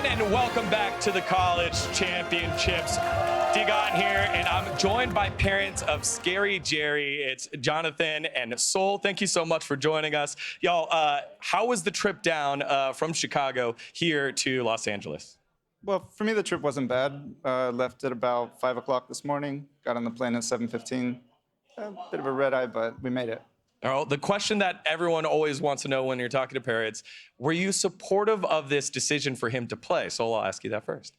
and welcome back to the College Championships. dGon here, and I'm joined by parents of ScaryJerry. It's Jonathan and Soul. Thank you so much for joining us. Y'all, how was the trip down from Chicago here to Los Angeles? Well, for me, the trip wasn't bad. Left at about 5 o'clock this morning. Got on the plane at 7:15. A bit of a red eye, but we made it. All right, the question that everyone always wants to know when you're talking to parents, were you supportive of this decision for him to play? Soul, I'll ask you that first.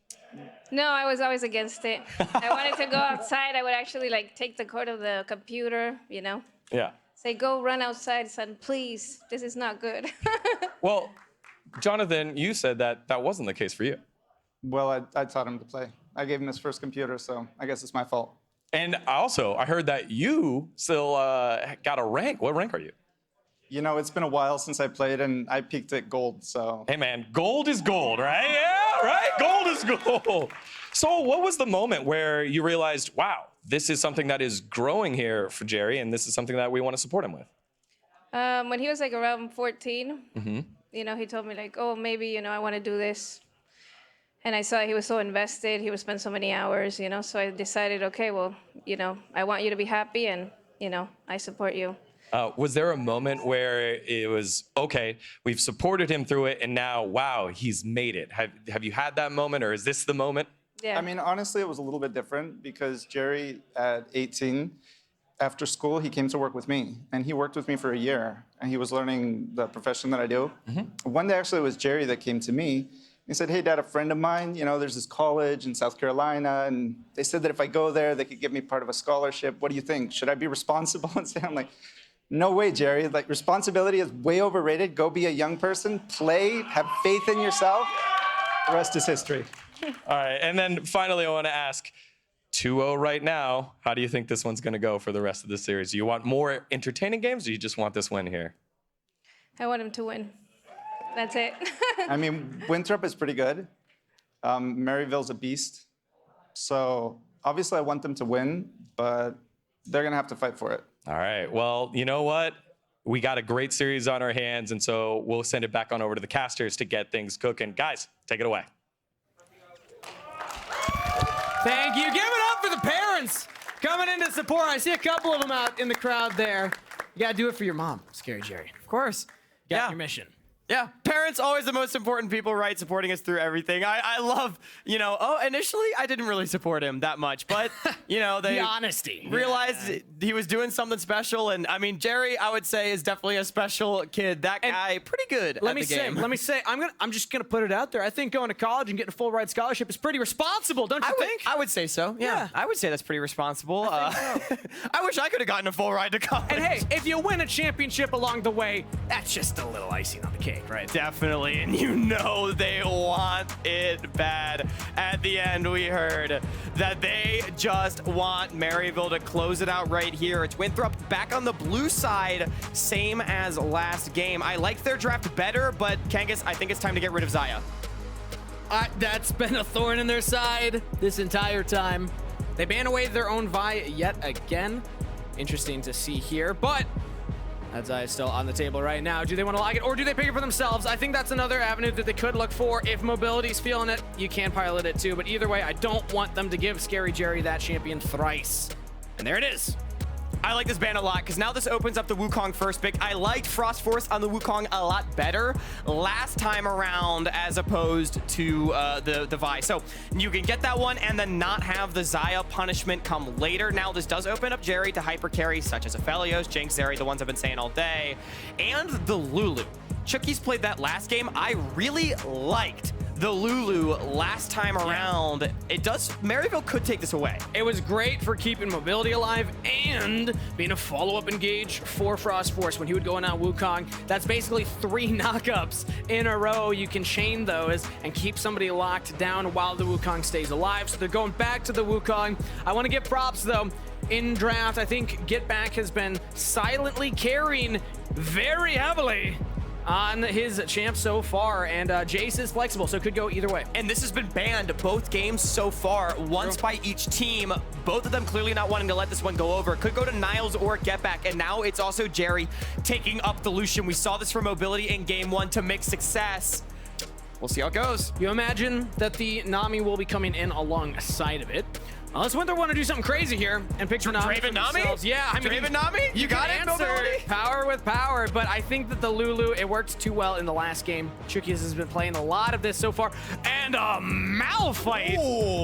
No, I was always against it. I wanted to go outside. I would actually take the cord of the computer, you know? Yeah. Say, go run outside, son, please. This is not good. Well, Jonathan, you said that that wasn't the case for you. Well, I taught him to play. I gave him his first computer, so I guess it's my fault. And I heard that you still got a rank. What rank are you? You know, it's been a while since I played, and I peaked at gold, so... Hey, man, gold is gold, right? Yeah, right? Gold is gold. So what was the moment where you realized, wow, this is something that is growing here for Jerry, and this is something that we want to support him with? When he was around 14, you know, he told me oh, maybe, you know, I want to do this. And I saw he was so invested, he would spend so many hours, you know, so I decided, okay, well, you know, I want you to be happy and, you know, I support you. Was there a moment where it was, okay, we've supported him through it and now, wow, he's made it? Have you had that moment, or is this the moment? Yeah. I mean, honestly, it was a little bit different because Jerry, at 18, after school, he came to work with me. And he worked with me for a year, and he was learning the profession that I do. One day, actually, it was Jerry that came to me. He said, hey, Dad, a friend of mine, you know, there's this college in South Carolina, and they said that if I go there, they could give me part of a scholarship. What do you think? Should I be responsible? And I'm like, no way, Jerry. Responsibility is way overrated. Go be a young person, play, have faith in yourself. The rest is history. All right, and then finally, I want to ask, 2-0 right now, how do you think this one's going to go for the rest of the series? Do you want more entertaining games, or you just want this win here? I want him to win. That's it. I mean, Winthrop is pretty good. Maryville's a beast. So obviously I want them to win, but they're going to have to fight for it. All right. Well, you know what? We got a great series on our hands, and so we'll send it back on over to the casters to get things cooking. Guys, take it away. Thank you. Give it up for the parents coming in to support. I see a couple of them out in the crowd there. You got to do it for your mom, ScaryJerry. Of course. Got your mission. Yeah, parents always the most important people, right? Supporting us through everything. I love, you know, initially I didn't really support him that much, but, you know, they the honesty. realized he was doing something special. And I mean, Jerry, I would say, is definitely a special kid. That guy, pretty good at the game. Let me say, I'm just gonna put it out there. I think going to college and getting a full ride scholarship is pretty responsible, don't you think? I would say so. Yeah, I would say that's pretty responsible. I wish I could have gotten a full ride to college. And hey, if you win a championship along the way, that's just a little icing on the cake. Right. Definitely, and you know they want it bad. At the end, we heard that they just want Maryville to close it out right here. It's Winthrop back on the blue side, same as last game. I like their draft better, but Kangas, I think it's time to get rid of Xayah. That's been a thorn in their side this entire time. They ban away their own Vi yet again. Interesting to see here, but Xayah is still on the table right now. Do they want to lock it, or do they pick it for themselves? I think that's another avenue that they could look for. If Mobility's feeling it, you can pilot it too. But either way, I don't want them to give ScaryJerry that champion thrice. And there it is. I like this ban a lot, because now this opens up the Wukong first pick. I liked Frostforest on the Wukong a lot better last time around as opposed to the Vi. So you can get that one and then not have the Xayah punishment come later. Now this does open up Jerry to hyper carries such as Aphelios, Jinx, Zeri, the ones I've been saying all day, and the Lulu. Chookies played that last game. I really liked the Lulu last time around. Maryville could take this away. It was great for keeping mobility alive and being a follow-up engage for Frostforest when he would go in on Wukong. That's basically 3 knockups in a row. You can chain those and keep somebody locked down while the Wukong stays alive. So they're going back to the Wukong. I want to give props though. In draft, I think Getback has been silently carrying very heavily on his champ so far, and Jayce is flexible, so it could go either way. And this has been banned both games so far, once by each team. Both of them clearly not wanting to let this one go over. Could go to Niles or Getback, and now it's also Jerry taking up the Lucian. We saw this for mobility in game 1 to mixed success. We'll see how it goes. You imagine that the Nami will be coming in alongside of it. Unless Winthrop want to do something crazy here and pick Nami. Draven Nami? Themselves. Yeah, I mean, Draven Nami? You got it, answer mobility? power with power, but I think that the Lulu, it worked too well in the last game. Chookies has been playing a lot of this so far, and a Malphite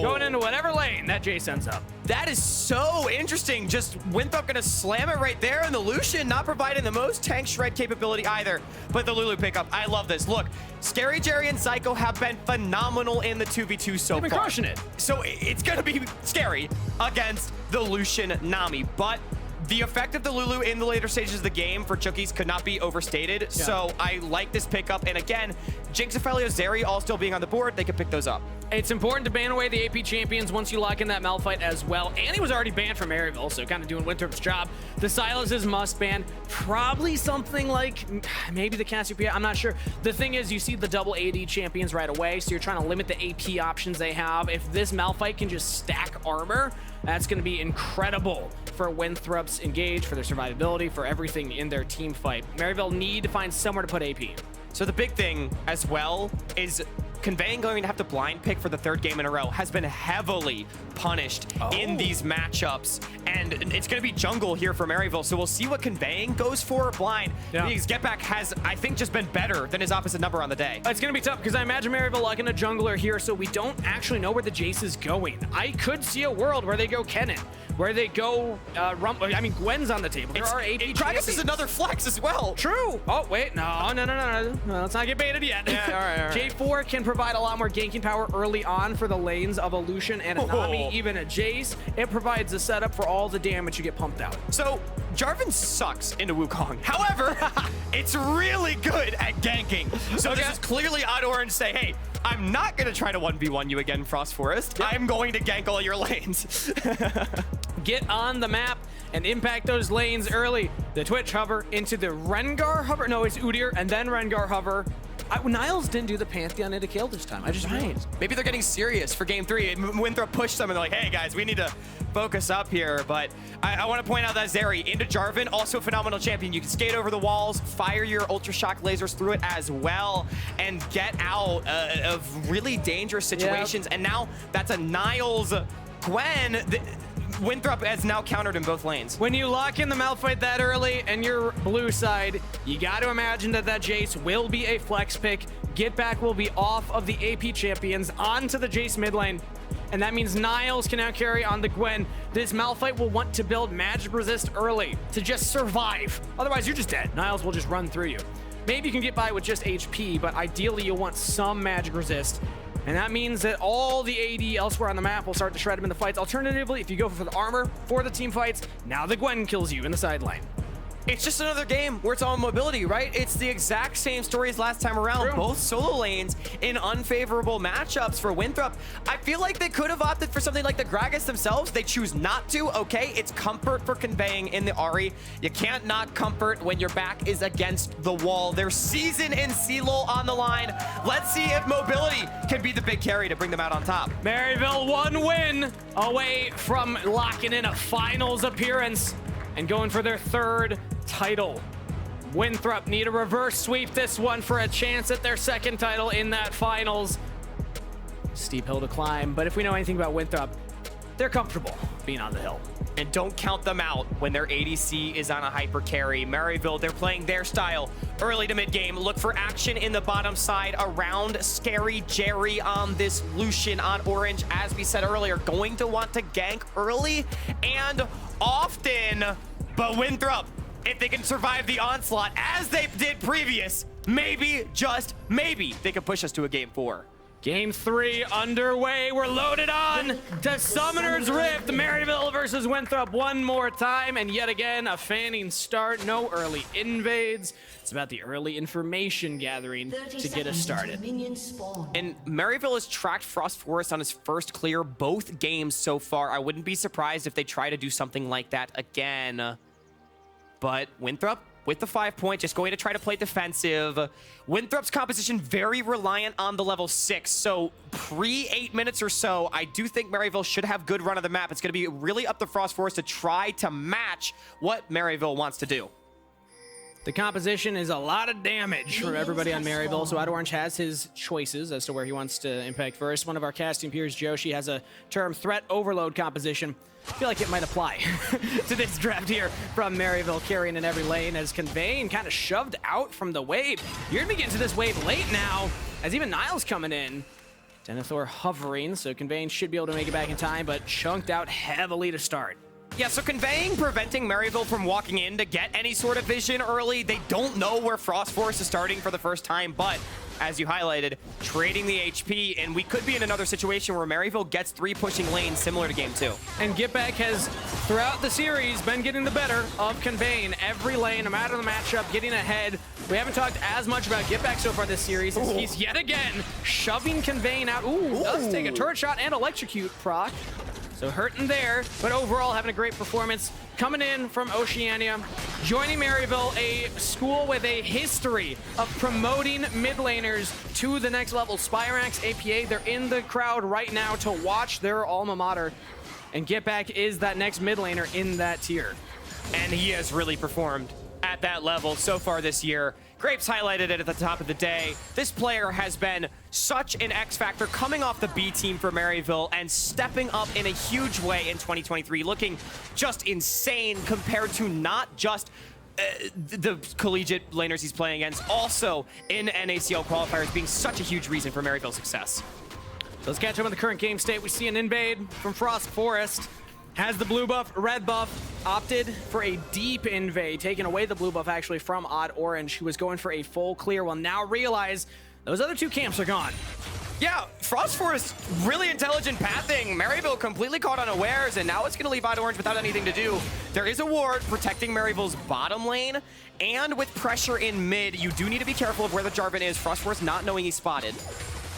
going into whatever lane that Jayce ends up. That is so interesting. Just Winthrop gonna slam it right there, and the Lucian not providing the most tank shred capability either. But the Lulu pickup, I love this. Look, ScaryJerry and Zyko have been phenomenal in the 2v2 so far. They've been crushing it. So it's gonna be scary against the Lucian Nami, but the effect of the Lulu in the later stages of the game for Chookies could not be overstated. So I like this pickup. And again, Jinx and Zeri all still being on the board, they can pick those up. It's important to ban away the AP champions once you lock in that Malphite as well. And he was already banned from Maryville, so kind of doing Winthrop's job. The Silas is must ban. Probably something like maybe the Cassiopeia, I'm not sure. The thing is, you see the double AD champions right away, so you're trying to limit the AP options they have. If this Malphite can just stack armor, that's going to be incredible for Winthrop's engage, for their survivability, for everything in their team fight. Maryville need to find somewhere to put AP. So the big thing as well is Conveying going to have to blind pick for the third game in a row has been heavily punished in these matchups. And it's going to be jungle here for Maryville. So we'll see what Conveying goes for blind. Because Getback has, I think, just been better than his opposite number on the day. It's going to be tough because I imagine Maryville locking a jungler here, so we don't actually know where the Jayce is going. I could see a world where they go Kennen, where they go I mean, Gwen's on the table. There are AP Gragas is another flex as well. True. Oh, wait. No. Let's not get baited yet. Yeah, all right. J4 can provide a lot more ganking power early on for the lanes of a Lucian and a Nami, even a Jayce. It provides a setup for all the damage you get pumped out. So Jarvan sucks into Wukong. However, it's really good at ganking. So this is clearly OddOrange say, hey, I'm not going to try to 1v1 you again, Frostforest. Yep. I'm going to gank all your lanes. Get on the map and impact those lanes early. The Twitch hover into the Rengar hover. No, it's Udyr and then Rengar hover. Niles didn't do the Pantheon into kill this time. I just realized. Maybe they're getting serious for game 3. Winthrop pushed them and they're like, hey guys, we need to focus up here. But I want to point out that Zeri into Jarvan, also a phenomenal champion. You can skate over the walls, fire your Ultra Shock lasers through it as well, and get out of really dangerous situations. And now that's a Niles Gwen. Winthrop has now countered in both lanes. When you lock in the Malphite that early and you're blue side, you got to imagine that Jayce will be a flex pick. Getback will be off of the AP champions onto the Jayce mid lane. And that means Niles can now carry on the Gwen. This Malphite will want to build magic resist early to just survive. Otherwise, you're just dead. Niles will just run through you. Maybe you can get by with just HP, but ideally you'll want some magic resist. And that means that all the AD elsewhere on the map will start to shred him in the fights. Alternatively, if you go for the armor for the team fights, now the Gwen kills you in the side lane. It's just another game where it's all mobility, right? It's the exact same story as last time around. True. Both solo lanes in unfavorable matchups for Winthrop. I feel like they could have opted for something like the Gragas themselves. They choose not to. Okay, it's comfort for Conveying in the Ahri. You can't not comfort when your back is against the wall. There's season in CLoL on the line. Let's see if mobility can be the big carry to bring them out on top. Maryville 1 win away from locking in a finals appearance and going for their third title. Winthrop need a reverse sweep this one for a chance at their second title in that finals. Steep hill to climb, but if we know anything about Winthrop, they're comfortable being on the hill. And don't count them out when their ADC is on a hyper carry. Maryville, they're playing their style early to mid game. Look for action in the bottom side around ScaryJerry on this Lucian on Orange. As we said earlier, going to want to gank early and often. But Winthrop, if they can survive the onslaught as they did previous, maybe, just maybe, they can push us to a game 4. Game 3 underway. We're loaded on to Summoner's Rift. Maryville versus Winthrop one more time. And yet again, a fanning start. No early invades. It's about the early information gathering to get us started. And Maryville has tracked Frostforest on his first clear both games so far. I wouldn't be surprised if they try to do something like that again. But Winthrop, with the 5 point, just going to try to play defensive. Winthrop's composition very reliant on the level 6. So pre-8 minutes or so, I do think Maryville should have good run of the map. It's going to be really up to Frostforest to try to match what Maryville wants to do. The composition is a lot of damage from everybody on Maryville, so OddOrange has his choices as to where he wants to impact first. One of our casting peers, Joshi, has a term threat overload composition. I feel like it might apply to this draft here from Maryville, carrying in every lane as Conveying kind of shoved out from the wave. You're gonna be getting to this wave late now, as even Niles coming in. Denathor hovering, so Conveying should be able to make it back in time, but chunked out heavily to start. Yeah, so Conveying preventing Maryville from walking in to get any sort of vision early. They don't know where Frostforest is starting for the first time, but as you highlighted, trading the HP, and we could be in another situation where Maryville gets 3 pushing lanes similar to game 2. And Getback has, throughout the series, been getting the better of Conveying. Every lane, no matter the matchup, getting ahead. We haven't talked as much about Getback so far this series, as he's yet again shoving Conveying out. Ooh, does take a turret shot and electrocute proc. So hurting there, but overall having a great performance. Coming in from Oceania, joining Maryville, a school with a history of promoting mid laners to the next level. Spyrax, APA, they're in the crowd right now to watch their alma mater. And Getback is that next mid laner in that tier. And he has really performed at that level so far this year. Grapes highlighted it at the top of the day. This player has been such an X factor coming off the B team for Maryville and stepping up in a huge way in 2023, looking just insane compared to not just the collegiate laners he's playing against, also in NACL qualifiers, being such a huge reason for Maryville's success. So let's catch up on the current game state. We see an invade from Frostforest. Has the blue buff, red buff, opted for a deep invade, taking away the blue buff actually from OddOrange, who was going for a full clear. Will now realize those other 2 camps are gone. Yeah, Frostforest, really intelligent pathing. Maryville completely caught unawares, and now it's going to leave OddOrange without anything to do. There is a ward protecting Maryville's bottom lane, and with pressure in mid, you do need to be careful of where the Jarvan is. Frostforest not knowing he's spotted.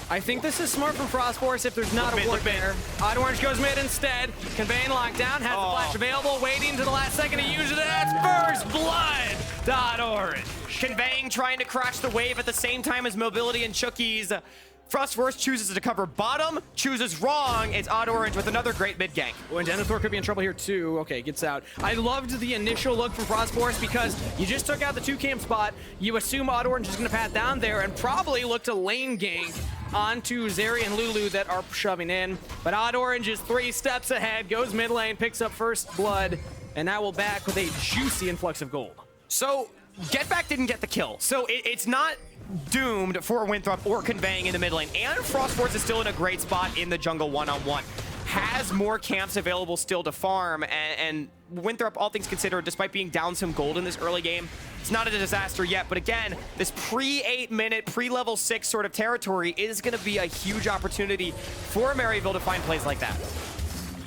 I think this is smart from Frostforest if there's not a ward there. OddOrange goes mid instead. Conveying lockdown, has the flash available, waiting to the last second to use it. That's first blood to OddOrange. Conveying trying to crash the wave at the same time as Mobility and Chookies. Frostforest chooses to cover bottom, chooses wrong. It's OddOrange with another great mid gank. Oh, and Denathor could be in trouble here too. Okay, gets out. I loved the initial look from Frostforest because you just took out the 2 camp spot. You assume OddOrange is going to path down there and probably look to lane gank onto Zeri and Lulu that are shoving in. But OddOrange is 3 steps ahead, goes mid lane, picks up first blood, and now we'll back with a juicy influx of gold. So Getback didn't get the kill. So it's not doomed for Winthrop or Conveying in the mid lane. And Frostforest is still in a great spot in the jungle one-on-one. Has more camps available still to farm, and Winthrop, all things considered, despite being down some gold in this early game, it's not a disaster yet. But again, this pre-8 minute, pre-level 6 sort of territory is going to be a huge opportunity for Maryville to find plays like that.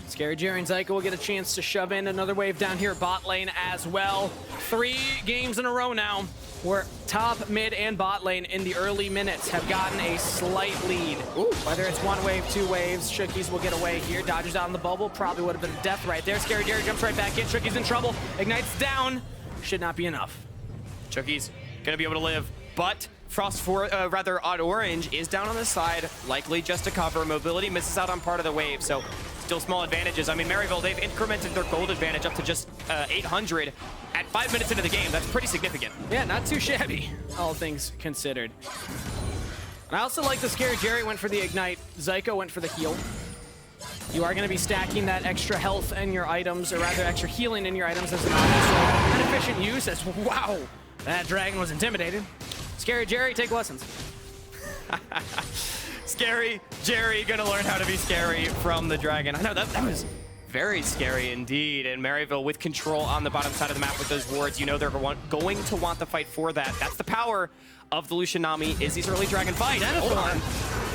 ScaryJerry and Zyko will get a chance to shove in another wave down here bot lane as well. 3 games in a row now where top, mid, and bot lane in the early minutes have gotten a slight lead. Ooh. Whether it's 1 wave, 2 waves, Chookies will get away here. Dodgers out on the bubble, probably would have been a death right there. ScaryJerry jumps right back in, Chookies in trouble, ignites down, should not be enough. Chookies gonna be able to live, but OddOrange is down on the side, likely just to cover. Mobility misses out on part of the wave, so still small advantages. I mean, Maryville, they've incremented their gold advantage up to just 800 at 5 minutes into the game. That's pretty significant. Yeah, not too shabby, all things considered. And I also like the ScaryJerry went for the ignite. Zyko went for the heal. You are going to be stacking that extra health in your items, or rather extra healing in your items as an an efficient use. As wow, that dragon was intimidated. ScaryJerry, take lessons. ScaryJerry gonna learn how to be scary from the dragon. I know that was very scary indeed. And Maryville with control on the bottom side of the map with those wards. You know they're going to want the fight for that. That's the power of the Lucian Nami, is these early dragon fights.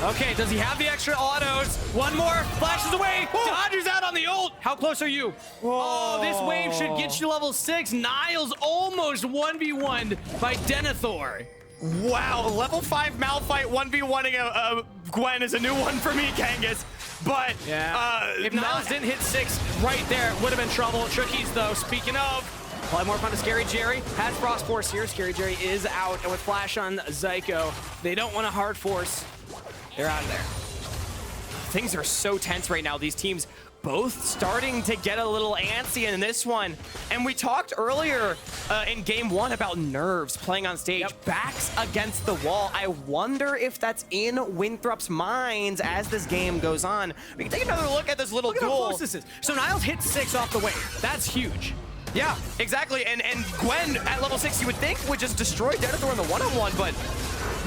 Okay, does he have the extra autos? 1 more, flashes away, Dodgers out on the ult. How close are you? Oh, this wave should get you level 6. Niles almost 1v1'd by Denathor. Wow, level 5 Malphite 1v1ing a Gwen is a new one for me, Kangas. But yeah, if Niles didn't hit 6 right there, it would have been trouble. Chookies though, speaking of, probably more fun to ScaryJerry. Has Frostforest here. ScaryJerry is out, and with flash on Zyko, they don't want to hard force. They're out of there. Things are so tense right now. These teams both starting to get a little antsy in this one. And we talked earlier in game 1 about nerves playing on stage. Backs against the wall. I wonder if that's in Winthrop's minds as this game goes on. We can take another look at this little Look at duel. how close this is. So Niles hit 6 off the wave. That's huge. Yeah, exactly. And Gwen at level 6, you would think would just destroy Denathor in the one-on-one, but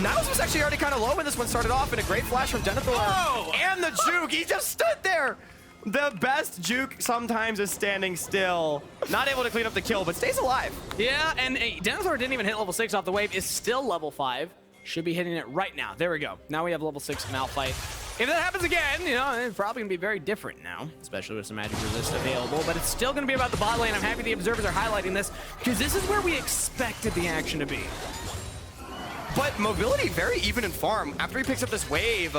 Niles was actually already kind of low when this one started off, and a great flash from Denathor. Oh! And the juke, he just stood there. The best juke sometimes is standing still. Not able to clean up the kill, but stays alive. Yeah, and Denathor didn't even hit level 6 off the wave, is still level 5. Should be hitting it right now. There we go. Now we have level 6 Malphite. If that happens again, you know, it's probably gonna be very different now, especially with some magic resist available, but it's still gonna be about the bot lane. I'm happy the observers are highlighting this, because this is where we expected the action to be. But mobility very even in farm. After he picks up this wave,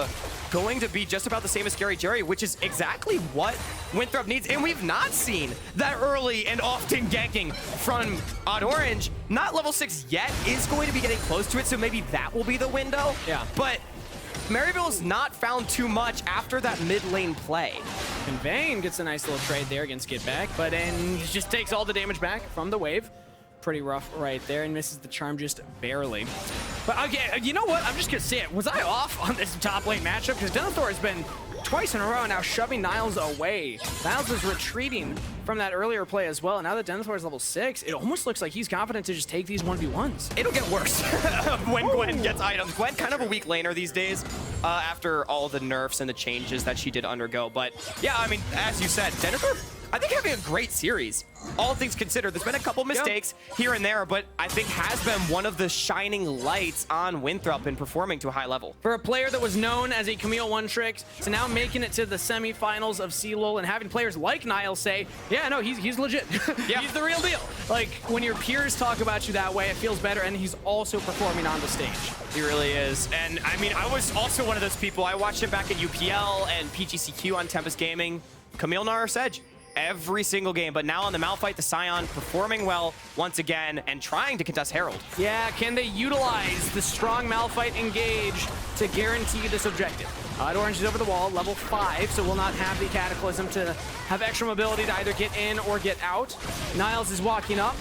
going to be just about the same as ScaryJerry, which is exactly what Winthrop needs. And we've not seen that early and often ganking from OddOrange. Not level 6 yet, is going to be getting close to it, so maybe that will be the window. Yeah. But Maryville's not found too much after that mid lane play. Conveying gets a nice little trade there against Getback, but then he just takes all the damage back from the wave. Pretty rough right there, and misses the charm just barely. But again, you know what? I'm just gonna say it. Was I off on this top lane matchup? Because Denathor has been twice in a row now shoving Niles away. Niles is retreating from that earlier play as well. Now that Denathor is level 6, it almost looks like he's confident to just take these 1v1s. It'll get worse when Gwen gets items. Gwen kind of a weak laner these days after all the nerfs and the changes that she did undergo. But yeah, I mean, as you said, Denathor, I think having a great series. All things considered, there's been a couple mistakes here and there, but I think has been one of the shining lights on Winthrop in performing to a high level. For a player that was known as a Camille one-trick to now making it to the semifinals of LoL and having players like Niles say, yeah, no, he's legit. Yeah. He's the real deal. Like, when your peers talk about you that way, it feels better, and he's also performing on the stage. He really is. And I mean, I was also one of those people. I watched him back at UPL and PGCQ on Tempest Gaming. Camille Naris Edge. Every single game, but now on the Malphite, the Scion performing well once again and trying to contest Herald. Yeah, can they utilize the strong Malphite engage to guarantee this objective? OddOrange is over the wall, level 5, so will not have the Cataclysm to have extra mobility to either get in or get out. Niles is walking up.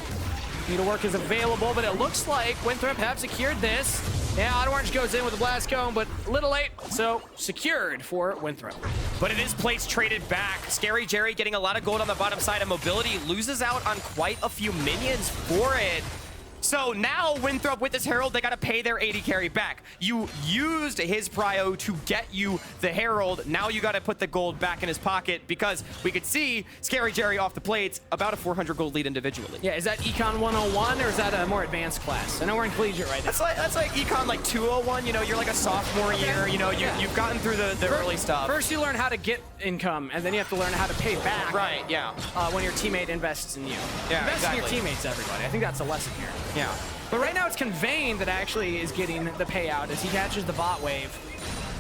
Needlework is available, but it looks like Winthrop have secured this. Yeah, OddOrange goes in with a blast cone, but a little late, so secured for Winthrop. But it is plates traded back. ScaryJerry getting a lot of gold on the bottom side, and mobility loses out on quite a few minions for it. So now Winthrop with this Herald, they got to pay their AD carry back. You used his prio to get you the Herald. Now you got to put the gold back in his pocket, because we could see ScaryJerry off the plates, about a 400 gold lead individually. Yeah, is that Econ 101 or is that a more advanced class? I know we're in collegiate right now. That's like Econ like 201, you know, you're like a sophomore year, you know, you've gotten through the early stuff. First you learn how to get income, and then you have to learn how to pay back. Right, yeah. When your teammate invests in you. Yeah, Invest in your exactly. teammates, everybody. I think that's a lesson here. Yeah. But right now it's Conveying that actually is getting the payout as he catches the bot wave.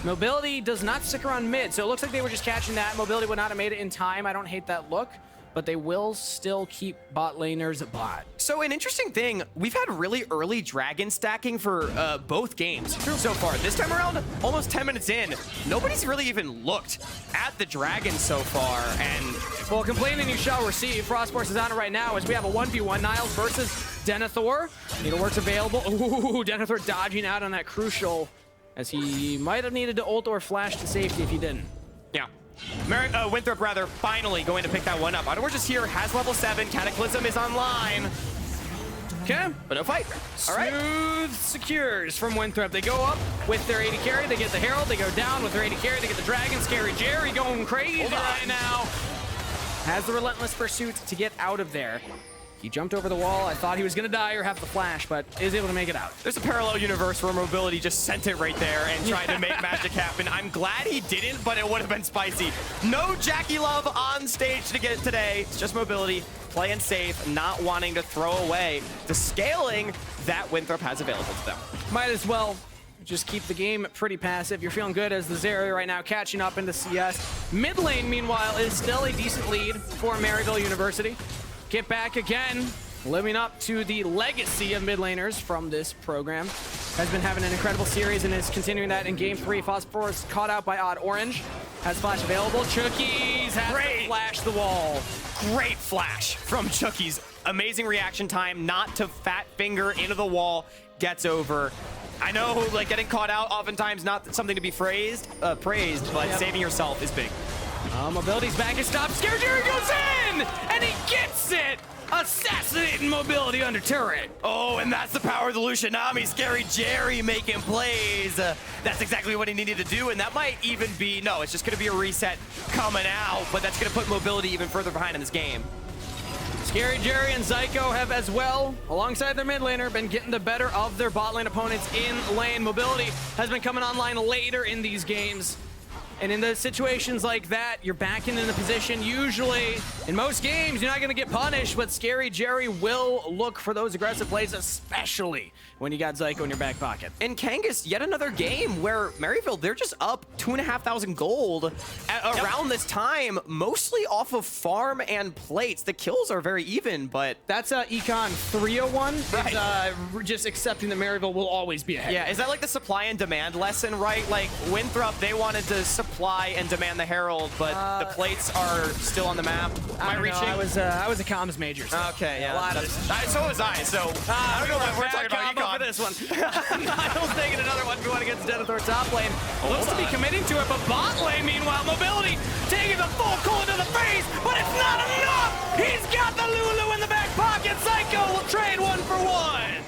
Mobility does not stick around mid, so it looks like they were just catching that. Mobility would not have made it in time. I don't hate that look, but they will still keep bot laners bot. So an interesting thing, we've had really early dragon stacking for both games so far. This time around, almost 10 minutes in, nobody's really even looked at the dragon so far. And well, complaining you shall receive. Frostforest is on it right now as we have a 1v1. Niles versus Denathor. Needlework's available. Ooh, Denathor dodging out on that crucial, as he might have needed to ult or flash to safety if he didn't. yeah. Winthrop, rather, finally going to pick that one up. OddOrange is here, has level 7. Cataclysm is online. Okay. But no fight. All right. Smooth secures from Winthrop. They go up with their AD carry. They get the Herald. They go down with their AD carry. They get the Dragon. ScaryJerry going crazy right now. Has the relentless pursuit to get out of there. He jumped over the wall. I thought he was going to die or have the flash, but is able to make it out. There's a parallel universe where mobility just sent it right there and tried to make magic happen. I'm glad he didn't, but it would have been spicy. No Jackie Love on stage to get today. It's just mobility, playing safe, not wanting to throw away the scaling that Winthrop has available to them. Might as well just keep the game pretty passive. You're feeling good as the Zeri right now catching up into CS. Mid lane, meanwhile, is still a decent lead for Maryville University. Getback again, living up to the legacy of mid laners from this program. Has been having an incredible series and is continuing that in game 3. Frostforest caught out by OddOrange. has flash available. Chookies has to flash the wall. Great flash from Chookies. Amazing reaction time, not to fat finger into the wall, gets over. I know, like, getting caught out oftentimes not something to be praised, but saving yourself is big. Mobility's back and stops. ScaryJerry goes in, and he gets it. Assassinating mobility under turret. Oh, and that's the power of the Lucian Nami. ScaryJerry making plays. That's exactly what he needed to do, and that might even be, no, it's just going to be a reset coming out, but that's going to put mobility even further behind in this game. ScaryJerry and Zyko have as well, alongside their mid laner, been getting the better of their bot lane opponents in lane. Mobility has been coming online later in these games. And in the situations like that, you're backing in a position, usually, in most games, you're not going to get punished, but ScaryJerry will look for those aggressive plays, especially when you got Zyko in your back pocket. And Kangas, yet another game where Maryville, they're just up 2,500 gold around this time, mostly off of farm and plates. The kills are very even, but... That's Econ 301, right. Just accepting that Maryville will always be ahead. Yeah, is that like the supply and demand lesson, right? Like, Winthrop, they wanted to supply and demand the Herald, but the plates are still on the map. Am I reaching? I was a comms major. So okay, yeah. So was I, so I don't know what we're talking about. Econ for this one. Niles taking another 1v1 against Denathor top lane. Looks to be committing to it, but bot lane, meanwhile, mobility taking the full cold to the face, but it's not enough! He's got the Lulu in the back pocket. Zyko will trade 1-for-1.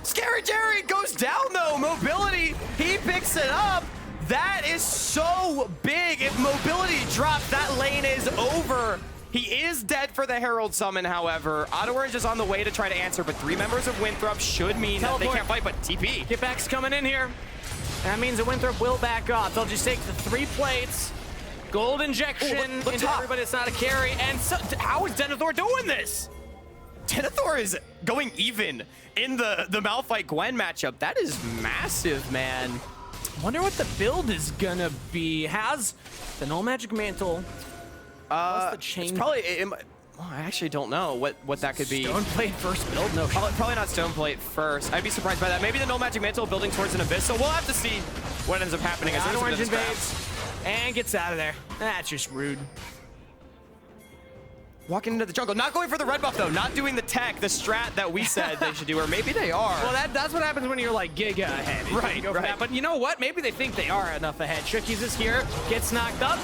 ScaryJerry goes down though. Mobility, he picks it up. That is so big. If mobility drops, that lane is over. He is dead for the Herald summon, however. OddOrange is on the way to try to answer, but 3 members of Winthrop should mean that they can't fight, but TP. Getback's coming in here. That means that Winthrop will back off. They'll just take the 3 plates, gold injection into everybody. It's not a carry. And so, how is Denathor doing this? Denathor is going even in the Malphite Gwen matchup. That is massive, man. Wonder what the build is gonna be. Has the null magic mantle? What's the chain? It's probably. I actually don't know what that could be. Stoneplate first build? No. Probably not Stoneplate first. I'd be surprised by that. Maybe the null magic mantle building towards an abyss. So we'll have to see what ends up happening. As OddOrange invades and gets out of there. That's just rude. Walking into the jungle, not going for the red buff though, not doing the tech, the strat that we said they should do, or maybe they are. Well, that's what happens when you're like giga ahead. Right, go for that. But you know what? Maybe they think they are enough ahead. Chookies is here, gets knocked up.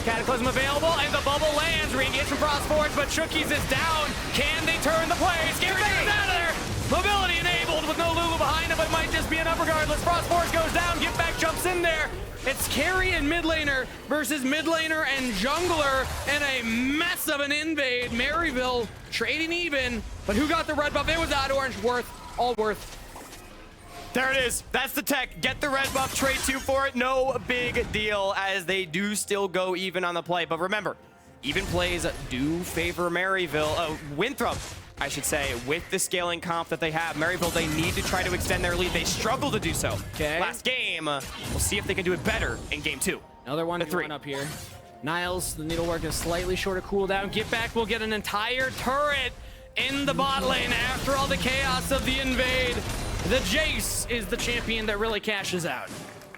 Cataclysm available, and the bubble lands. Re-engage from Frostforest, but Chookies is down. Can they turn the play? ScaryJerry's out of there. Mobility enabled with no Lulu behind him, but might just be enough regardless. Frostforest goes down, Getback jumps in there. It's carry and mid laner versus mid laner and jungler, and a mess of an invade. Maryville trading even, but who got the red buff? It was OddOrange. All worth. There it is. That's the tech. Get the red buff, trade 2 for it. No big deal, as they do still go even on the play. But remember, even plays do favor Maryville. Winthrop, I should say, with the scaling comp that they have. Maryville, they need to try to extend their lead. They struggle to do so. Okay. Last game, we'll see if they can do it better in game 2. Another 1v1 up here. Niles, the needlework is slightly shorter cooldown. Getback will get an entire turret in the bot lane after all the chaos of the invade. The Jayce is the champion that really cashes out.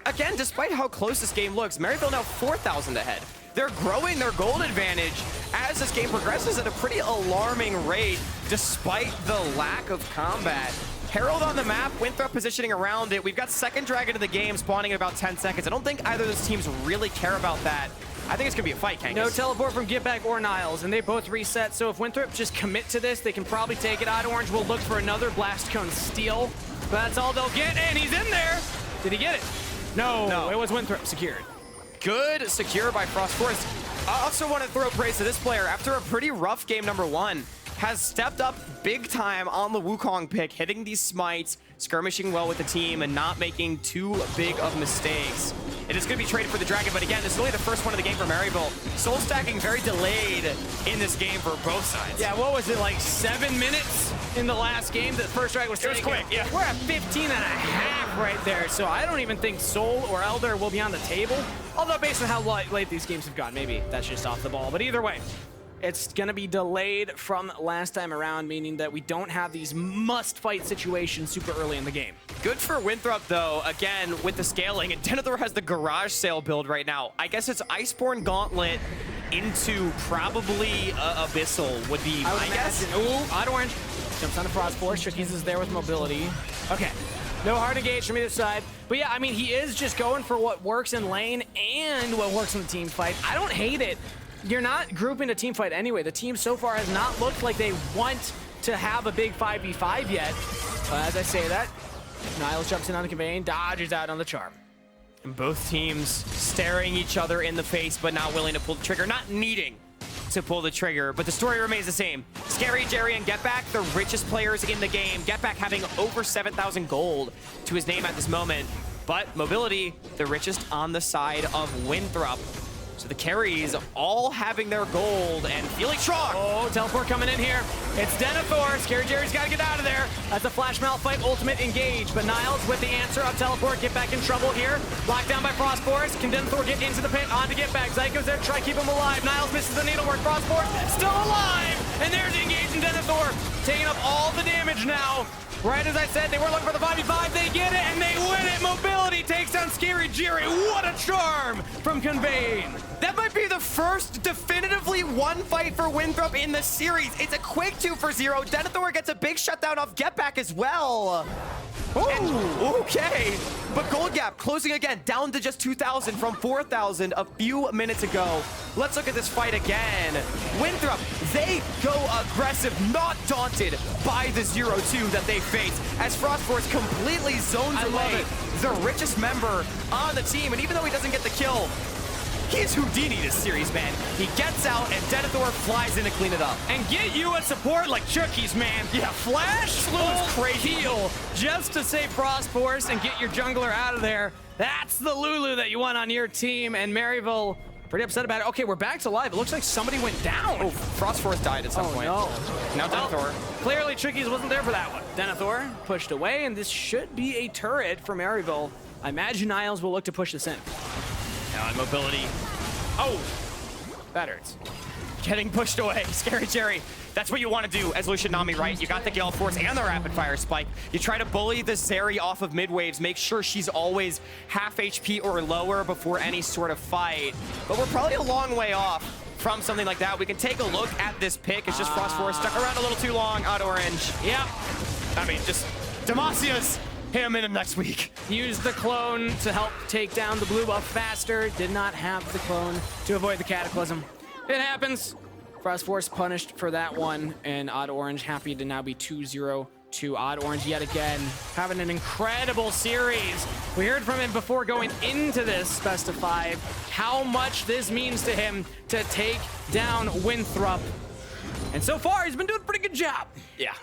Again, despite how close this game looks, Maryville now 4,000 ahead. They're growing their gold advantage as this game progresses at a pretty alarming rate, despite the lack of combat. Herald on the map, Winthrop positioning around it. We've got second dragon of the game spawning in about 10 seconds. I don't think either of those teams really care about that. I think it's gonna be a fight, Kangas. No teleport from Getback or Niles, and they both reset. So if Winthrop just commit to this, they can probably take it. OddOrange will look for another Blast Cone steal, but that's all they'll get, and he's in there. Did he get it? No, it was Winthrop secured. Good secure by Frostforest. I also want to throw praise to this player. After a pretty rough game number 1, has stepped up big time on the Wukong pick, hitting these smites, skirmishing well with the team, and not making too big of mistakes. It is going to be traded for the dragon, but again, this is only the first one of the game for Maryville. Soul stacking very delayed in this game for both sides. Yeah, what was it, like 7 minutes in the last game? The first dragon was taken. It was quick, yeah. We're at 15 and a half right there, so I don't even think Soul or Elder will be on the table. Although based on how late these games have gone, maybe that's just off the ball. But either way, it's going to be delayed from last time around, meaning that we don't have these must-fight situations super early in the game. Good for Winthrop, though, again, with the scaling. And Denathor has the garage sale build right now. I guess it's Iceborne Gauntlet into probably Abyssal would be my guess. Ooh, OddOrange jumps onto Frostforest. Chookies is there with mobility. Okay, no hard engage from either side. But yeah, I mean, he is just going for what works in lane and what works in the team fight. I don't hate it. You're not grouping a team fight anyway. The team so far has not looked like they want to have a big 5v5 yet. As I say that, Niles jumps in on the Conveying, dodges out on the charm. And both teams staring each other in the face, but not willing to pull the trigger, not needing to pull the trigger. But the story remains the same. ScaryJerry and Getback, the richest players in the game. Getback having over 7,000 gold to his name at this moment. But Mobility, the richest on the side of Winthrop. So the carries all having their gold and feeling strong. Oh, teleport coming in here. It's Denathor. ScaryJerry's got to get out of there. That's a Flash Malphite ultimate engage. But Niles with the answer on teleport. Get back in trouble here. Locked down by Frostforest. Can Denathor get into the pit? On to Getback. Zyko's there to try to keep him alive. Niles misses the needlework. Frostforest still alive. And there's the engage in Denathor. Taking up all the damage now. Right as I said, they weren't looking for the 5v5. They get it, and they win it. Mobility takes down ScaryJerry. What a charm from Conveying. That might be the first definitively one fight for Winthrop in the series. It's a quick 2-for-0. Denathor gets a big shutdown off Getback as well. And, okay, but gold gap closing again, down to just 2,000 from 4,000 a few minutes ago. Let's look at this fight again. Winthrop, they go aggressive, not daunted by the 0-2 that they face, as Frostforest completely zones away the richest member on the team. And even though he doesn't get the kill, he's Houdini this series, man. He gets out and Denathor flies in to clean it up. And get you a support like Chookies, man. Yeah, flash Full crazy heal just to save Frostforest and get your jungler out of there. That's the Lulu that you want on your team, and Maryville pretty upset about it. Okay, we're back to live. It looks like somebody went down. Oh, Frostforest died at some point. No. Now Denathor. Clearly Chookies wasn't there for that one. Denathor pushed away, and this should be a turret for Maryville. I imagine Niles will look to push this in. Now on mobility. Oh, That hurts. getting pushed away. ScaryJerry. That's what you want to do as Lucian Nami, right? You got the Gale Force and the Rapid Fire Spike. You try to bully the Zeri off of mid waves, make sure she's always half HP or lower before any sort of fight. But we're probably a long way off from something like that. We can take a look at this pick. It's just Frostforest stuck around a little too long. OddOrange. Yep. I mean, just Demasia's him in him next week. Used the clone to help take down the blue buff faster. Did not have the clone to avoid the Cataclysm. It happens. Frostforest punished for that one, and OddOrange happy to now be 2-0 to OddOrange yet again. Having an incredible series. We heard from him before going into this best of 5 how much this means to him to take down Winthrop. And so far, he's been doing a pretty good job. Yeah,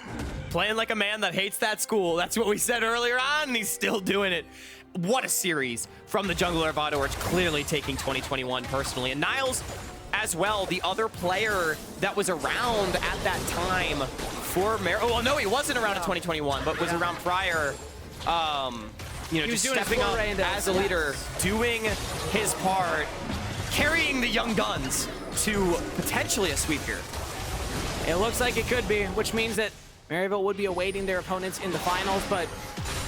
playing like a man that hates that school. That's what we said earlier on, and he's still doing it. What a series from the jungler of OddOrange, clearly taking 2021 personally. And Niles as well, the other player that was around at that time for well, no, he wasn't around in 2021, but was around prior. You know, just stepping up as a leader, doing his part, carrying the young guns to potentially a sweep here. It looks like it could be, which means that Maryville would be awaiting their opponents in the finals, but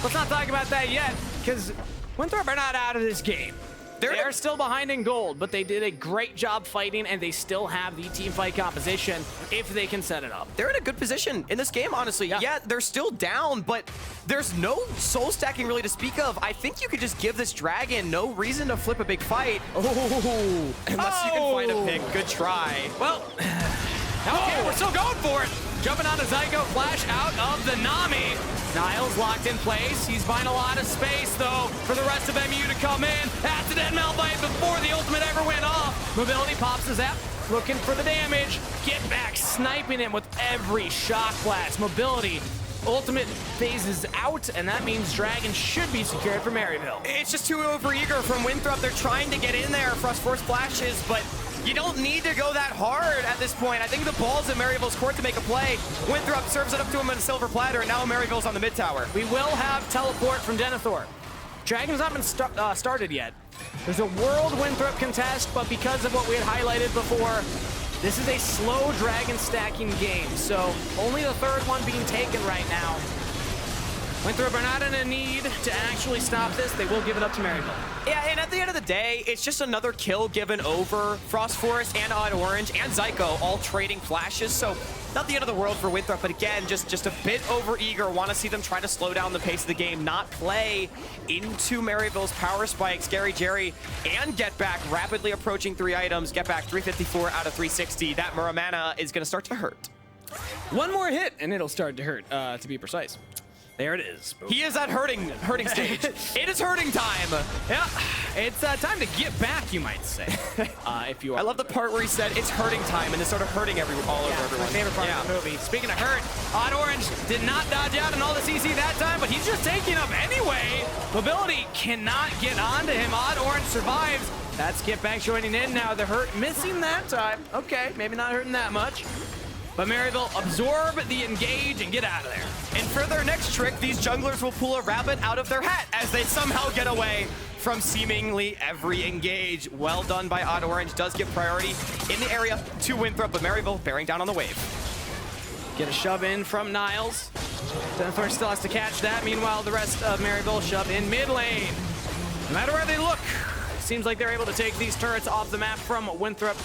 let's not talk about that yet, because Winthrop are not out of this game. They are still behind in gold, but they did a great job fighting, and they still have the team fight composition if they can set it up. They're in a good position in this game, honestly. Yeah, they're still down, but there's no soul stacking really to speak of. I think you could just give this dragon no reason to flip a big fight. Oh, unless you can find a pick. Good try. Well, okay, we're still going for it. Jumping on a Zyko, flash out of the Nami. Niles locked in place. He's buying a lot of space, though, for the rest of MU to come in. That's the dead Malphite before the ultimate ever went off. Mobility pops the zap, looking for the damage. Getback, sniping him with every shot blast. Mobility, ultimate phases out, and that means Dragon should be secured for Maryville. It's just too overeager from Winthrop. They're trying to get in there. Frostforest flashes, but you don't need to go that hard at this point. I think the ball's in Maryville's court to make a play. Winthrop serves it up to him on a silver platter, and now Maryville's on the mid tower. We will have teleport from Denathor. Dragon's not been started yet. There's a World Winthrop contest, but because of what we had highlighted before, This is a slow dragon stacking game, so only the third one being taken right now. Winthrop are not in a need to actually stop this. They will give it up to Maryville. Yeah, and at the end of the day, it's just another kill given over. Frostforest and OddOrange and Zyko all trading flashes, so not the end of the world for Winthrop, but again, just a bit over-eager. Want to see them try to slow down the pace of the game, not play into Maryville's power spike. ScaryJerry and Getback rapidly approaching 3 items. Getback 354 out of 360. That Muramana is going to start to hurt. One more hit, and it'll start to hurt, to be precise. There it is. He is at hurting stage. It is hurting time. Yeah, it's time to get back, you might say. If you are. I love the part where he said it's hurting time and it's sort of hurting all over everyone. My favorite part of the movie. Speaking of hurt, OddOrange did not dodge out in all the CC that time, but he's just taking up anyway. Mobility cannot get onto him. OddOrange survives. That's Getback joining in now. The hurt missing that time. Okay, maybe not hurting that much. But Maryville absorb the engage and get out of there. And for their next trick, these junglers will pull a rabbit out of their hat as they somehow get away from seemingly every engage. Well done by OddOrange. Does give priority in the area to Winthrop, but Maryville bearing down on the wave. Get a shove in from Niles. Denathor still has to catch that. Meanwhile, the rest of Maryville shove in mid lane. No matter where they look, it seems like they're able to take these turrets off the map from Winthrop,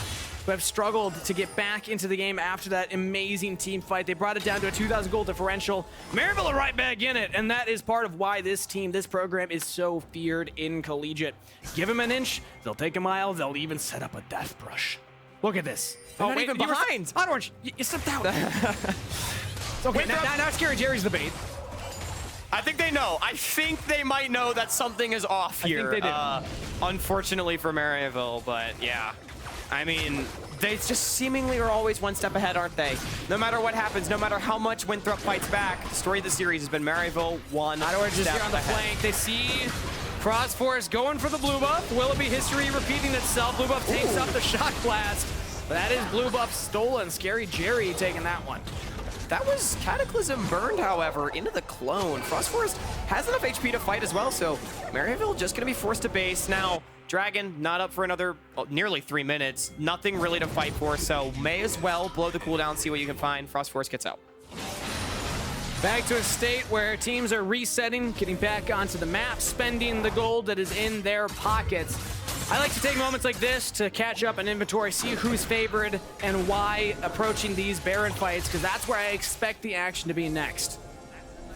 who have struggled to get back into the game after that amazing team fight. They brought it down to a 2,000 gold differential. Maryville are right back in it, and that is part of why this team, this program is so feared in collegiate. Give them an inch, they'll take a mile, they'll even set up a death brush. Look at this. They're not even behind. OddOrange, you stepped out. Okay, now ScaryJerry's the bait. I think they know. I think they might know that something is off here. I think they do. Unfortunately for Maryville, but yeah. I mean, they just seemingly are always one step ahead, aren't they? No matter what happens, no matter how much Winthrop fights back, the story of the series has been Maryville one OddOrange is step here on the ahead. flank. They see Frostforest going for the blue buff. Will it be history repeating itself? Blue buff takes up the shock blast. But that is blue buff stolen. ScaryJerry taking that one. That was Cataclysm burned, however, into the clone. Frostforest has enough HP to fight as well, so Maryville just going to be forced to base. Now, Dragon not up for another nearly 3 minutes. Nothing really to fight for, so may as well blow the cooldown, see what you can find. Frostforest gets out. Back to a state where teams are resetting, getting back onto the map, spending the gold that is in their pockets. I like to take moments like this to catch up an inventory, see who's favored and why approaching these Baron fights, because that's where I expect the action to be next.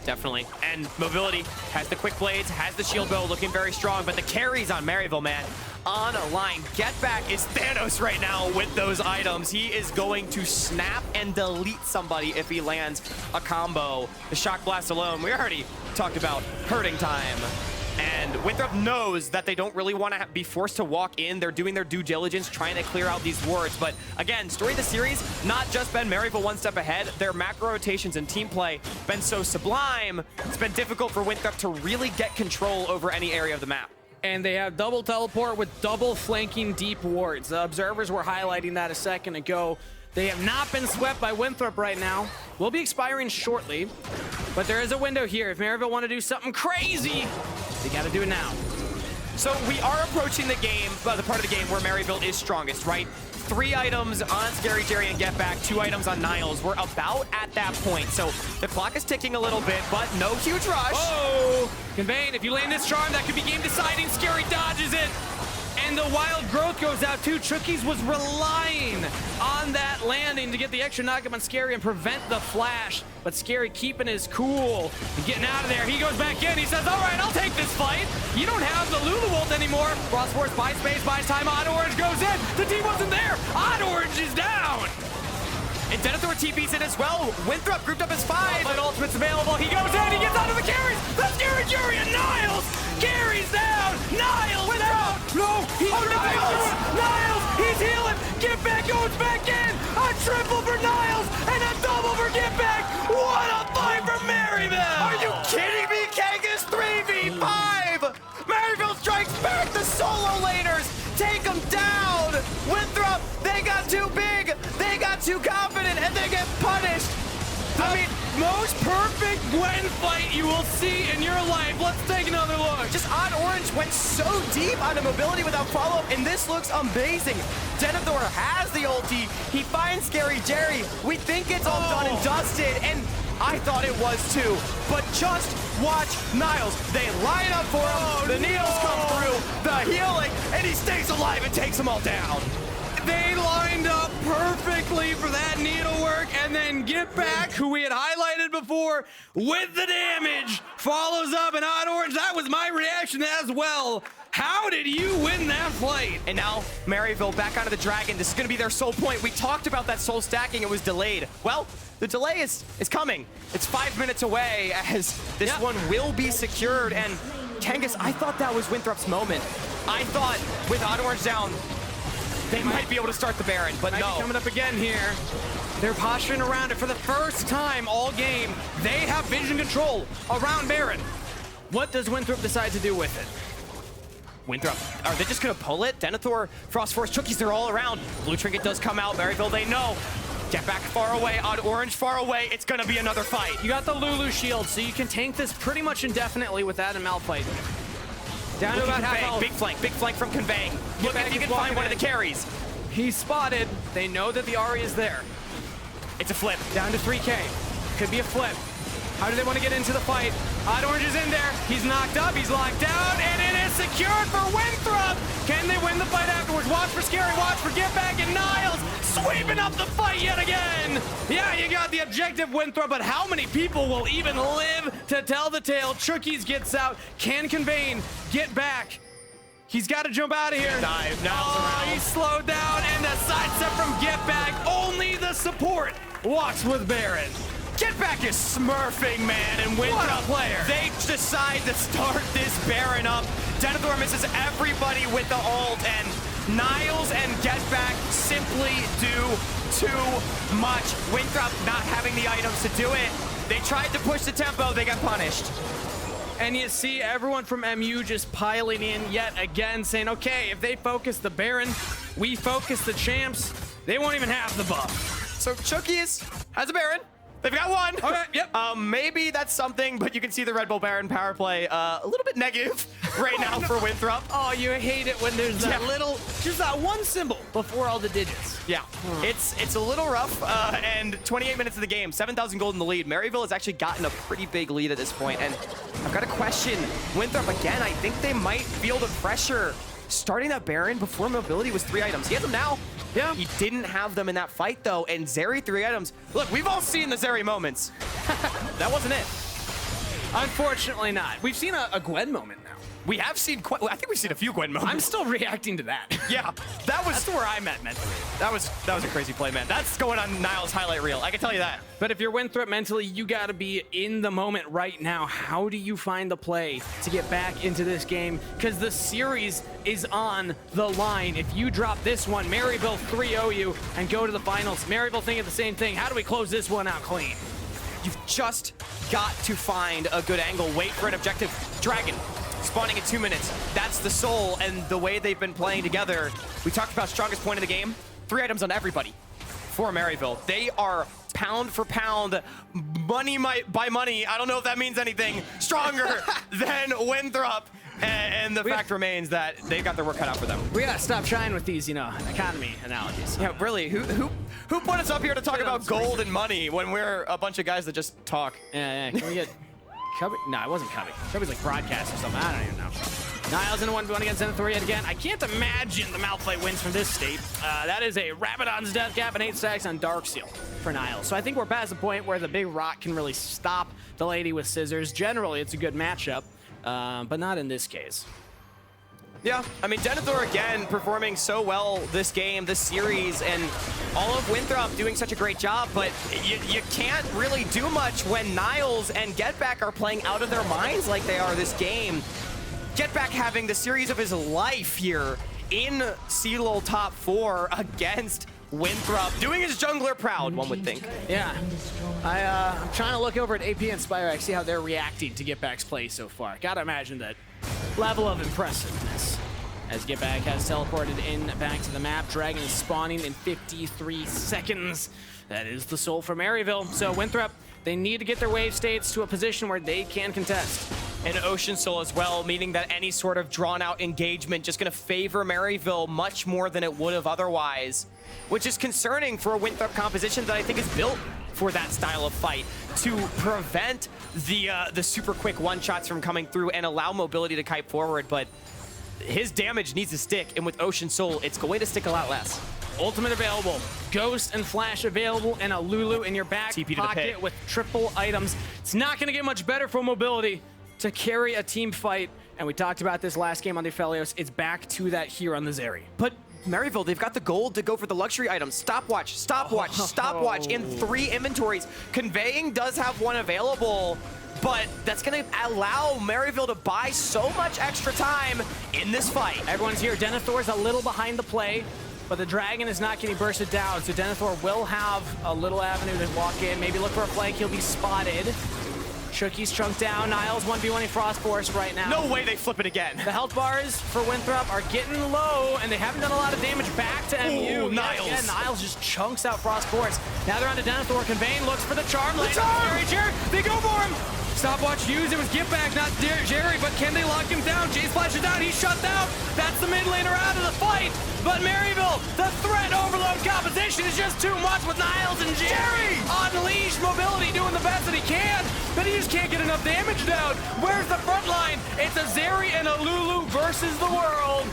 Definitely. And Mobility has the quick blades, has the shield bow, looking very strong, but the carries on Maryville, man, on a line. Getback is Thanos right now with those items. He is going to snap and delete somebody if he lands a combo. The shock blast alone, we already talked about hurting time. And Winthrop knows that they don't really want to be forced to walk in. They're doing their due diligence, trying to clear out these wards. But again, story of the series, not just been Maryville one step ahead. Their macro rotations and team play been so sublime. It's been difficult for Winthrop to really get control over any area of the map. And they have double teleport with double flanking deep wards. The observers were highlighting that a second ago. They have not been swept by Winthrop right now. Will be expiring shortly, but there is a window here. If Maryville want to do something crazy, they got to do it now. So we are approaching the game, the part of the game where Maryville is strongest, right? 3 items on ScaryJerry and Getback, 2 items on Niles. We're about at that point, so the clock is ticking a little bit, but no huge rush. Oh! Conveying, if you land this charm, that could be game deciding. Scary dodges it. And the wild growth goes out too. Chookies was relying on that landing to get the extra knockup on Scary and prevent the flash. But Scary keeping his cool and getting out of there. He goes back in. He says, all right, I'll take this fight. You don't have the Lulu ult anymore. Frostforest buys space, buys time. OddOrange goes in. The team wasn't there. OddOrange is down. And Denathor TP's in as well. Winthrop grouped up as 5. But ultimate's available. He goes in. He gets onto the carries. The ScaryJerry and Niles. Carries down. Niles down. No, he's Niles, he's healing. Getback goes back in. A triple for Niles and a double for Getback. What a fight for Maryville. Are you kidding me? Kangas 3v5. Maryville strikes back. The solo laners take them down. Winthrop, they got too big. They got too confident and they get punished. I mean, most perfect Gwen fight you will see in your life. Let's take another look. Just OddOrange went so deep on the mobility without follow-up, and this looks amazing. Denathor has the ulti. He finds ScaryJerry. We think it's all done and dusted, and I thought it was too. But just watch Niles. They line up for him. The needles come through, the healing, and he stays alive and takes them all down. They lined up perfectly for that needlework, and then Getback, who we had highlighted before, with the damage, follows up, and OddOrange, that was my reaction as well. How did you win that fight? And now Maryville back onto the dragon. This is going to be their soul point. We talked about that soul stacking. It was delayed. Well, the delay is coming. It's 5 minutes away as this one will be secured. And Kangas, I thought that was Winthrop's moment. I thought with OddOrange down, they might be able to start the Baron, but no. Coming up again here. They're posturing around it for the first time all game. They have vision control around Baron. What does Winthrop decide to do with it? Winthrop, are they just gonna pull it? Denathor, Frostforest, Chookies, they're all around. Blue Trinket does come out. Maryville, they know. Getback far away, OddOrange far away. It's gonna be another fight. You got the Lulu shield, so you can tank this pretty much indefinitely with that and Malphite. Down to about half health. Big flank from Conveying. Look if you can find one of the carries. He's spotted. They know that the Ahri is there. It's a flip. Down to 3K. Could be a flip. How do they want to get into the fight? OddOrange is in there. He's knocked up. He's locked down. And it is secured for Winthrop. Can they win the fight afterwards? Watch for Scary. Watch for Getback and Niles. Sweeping up the fight yet again. Yeah, you got the objective, Winthrop, but how many people will even live to tell the tale? Chookies gets out. Can Conveying get back? He's got to jump out of here. Dive. Now he's slowed down, and the sidestep from Getback. Only the support walks with Baron. Getback is smurfing, man, and Winthrop, what a player. They decide to start this Baron up. Denathor misses everybody with the ult, and Niles and Getback simply do too much. Winthrop not having the items to do it. They tried to push the tempo, they got punished. And you see everyone from MU just piling in yet again, saying, okay, if they focus the Baron, we focus the champs, they won't even have the buff. So Chookies has a Baron. They've got one. Okay, yep. Maybe that's something, but you can see the Red Bull Baron power play a little bit negative right now for Winthrop. Oh, you hate it when there's that little, just that one symbol before all the digits. Yeah, it's a little rough, and 28 minutes of the game, 7,000 gold in the lead. Maryville has actually gotten a pretty big lead at this point, and I've got a question. Winthrop, again, I think they might feel the pressure. Starting that Baron before mobility was 3 items. He has them now. Yeah. He didn't have them in that fight, though, and Zeri 3 items. Look, we've all seen the Zeri moments. That wasn't it. Unfortunately not. We've seen a Gwen moment now. We have seen, I think we've seen a few Gwen moments. I'm still reacting to that. Yeah, that's where I'm at mentally. That was a crazy play, man. That's going on Niles' highlight reel. I can tell you that. But if you're Winthrop mentally, you got to be in the moment right now. How do you find the play to get back into this game? Because the series is on the line. If you drop this one, Maryville 3-0 you and go to the finals. Maryville thinking the same thing. How do we close this one out clean? You've just got to find a good angle. Wait for an objective. Dragon. Spawning in 2 minutes. That's the soul and the way they've been playing together. We talked about strongest point of the game. 3 items on everybody for Maryville. They are pound for pound, money by money. I don't know if that means anything. Stronger than Winthrop. And the fact remains that they've got their work cut out for them. We gotta stop trying with these, economy analogies. Yeah, really. Who put us up here to talk about gold and money when we're a bunch of guys that just talk? Yeah. Can we get Cubby? No, it wasn't Cubby. Cubby's like broadcast or something. I don't even know. Niles in a 1v1 against Denathor yet again. I can't imagine the Malphite wins from this state. That is a Rabadon's death cap and 8 stacks on Darksteel for Niles. So I think we're past the point where the big rock can really stop the lady with scissors. Generally, it's a good matchup, but not in this case. Yeah, I mean, Denathor, again, performing so well this game, this series, and all of Winthrop doing such a great job, but you can't really do much when Niles and Getback are playing out of their minds like they are this game. Getback having the series of his life here in CLOL top 4 against Winthrop, doing his jungler proud, one would think. Yeah, I'm trying to look over at AP and Spirax, see how they're reacting to Getback's play so far. Gotta imagine that level of impressiveness as Getback has teleported in back to the map. Dragon is spawning in 53 seconds. That is the soul for Maryville. So Winthrop They need to get their wave states to a position where they can contest. And Ocean Soul as well, meaning that any sort of drawn-out engagement just going to favor Maryville much more than it would have otherwise, which is concerning for a Winthrop composition that I think is built for that style of fight, to prevent the super quick one-shots from coming through and allow mobility to kite forward. But his damage needs to stick, and with Ocean Soul, it's going to stick a lot less. Ultimate available, Ghost and Flash available, and a Lulu in your back TP to the pocket pit. with triple items. It's not going to get much better for mobility to carry a team fight, and we talked about this last game on the Aphelios. It's back to that here on the Zeri. But Maryville, they've got the gold to go for the luxury items. Stopwatch, stopwatch, stopwatch in 3 inventories. Conveying does have 1 available, but that's going to allow Maryville to buy so much extra time in this fight. Everyone's here. Denathor's a little behind the play, but the dragon is not getting bursted down, so Denathor will have a little avenue to walk in, maybe look for a flank. He'll be spotted. Chookies chunked down. Niles 1v1ing Frostforest right now. No way they flip it again. The health bars for Winthrop are getting low, and they haven't done a lot of damage back to MU. Ooh, Niles. Yeah, Niles just chunks out Frostforest. Now they're on to Denathor. Conveying looks for the charm lane. ScaryJerry, they go for him. Stopwatch used. It was Getback, not Jerry, but can they lock him down? Jayce flashes down. He's shut down. That's the mid laner out of the fight. But Maryville, the threat overload composition is just too much with Niles and Jerry. Unleashed mobility, doing the best that he can, but he just can't get enough damage down. Where's the front line? It's a Zeri and a Lulu versus the world.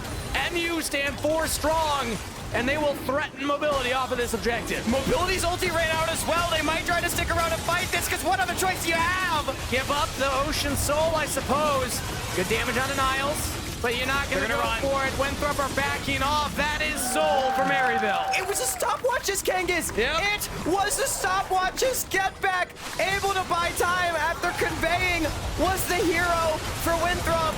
MU stand 4 strong, and they will threaten mobility off of this objective. Mobility's ulti ran out as well. They might try to stick around and fight this, because what other choice do you have? Give up the Ocean Soul, I suppose. Good damage on the Niles, but you're not going to go for it. Winthrop are backing off. That is Soul for Maryville. It was a stopwatches, Kangas. Yep. It was a stopwatches. Getback, able to buy time after Conveying was the hero for Winthrop.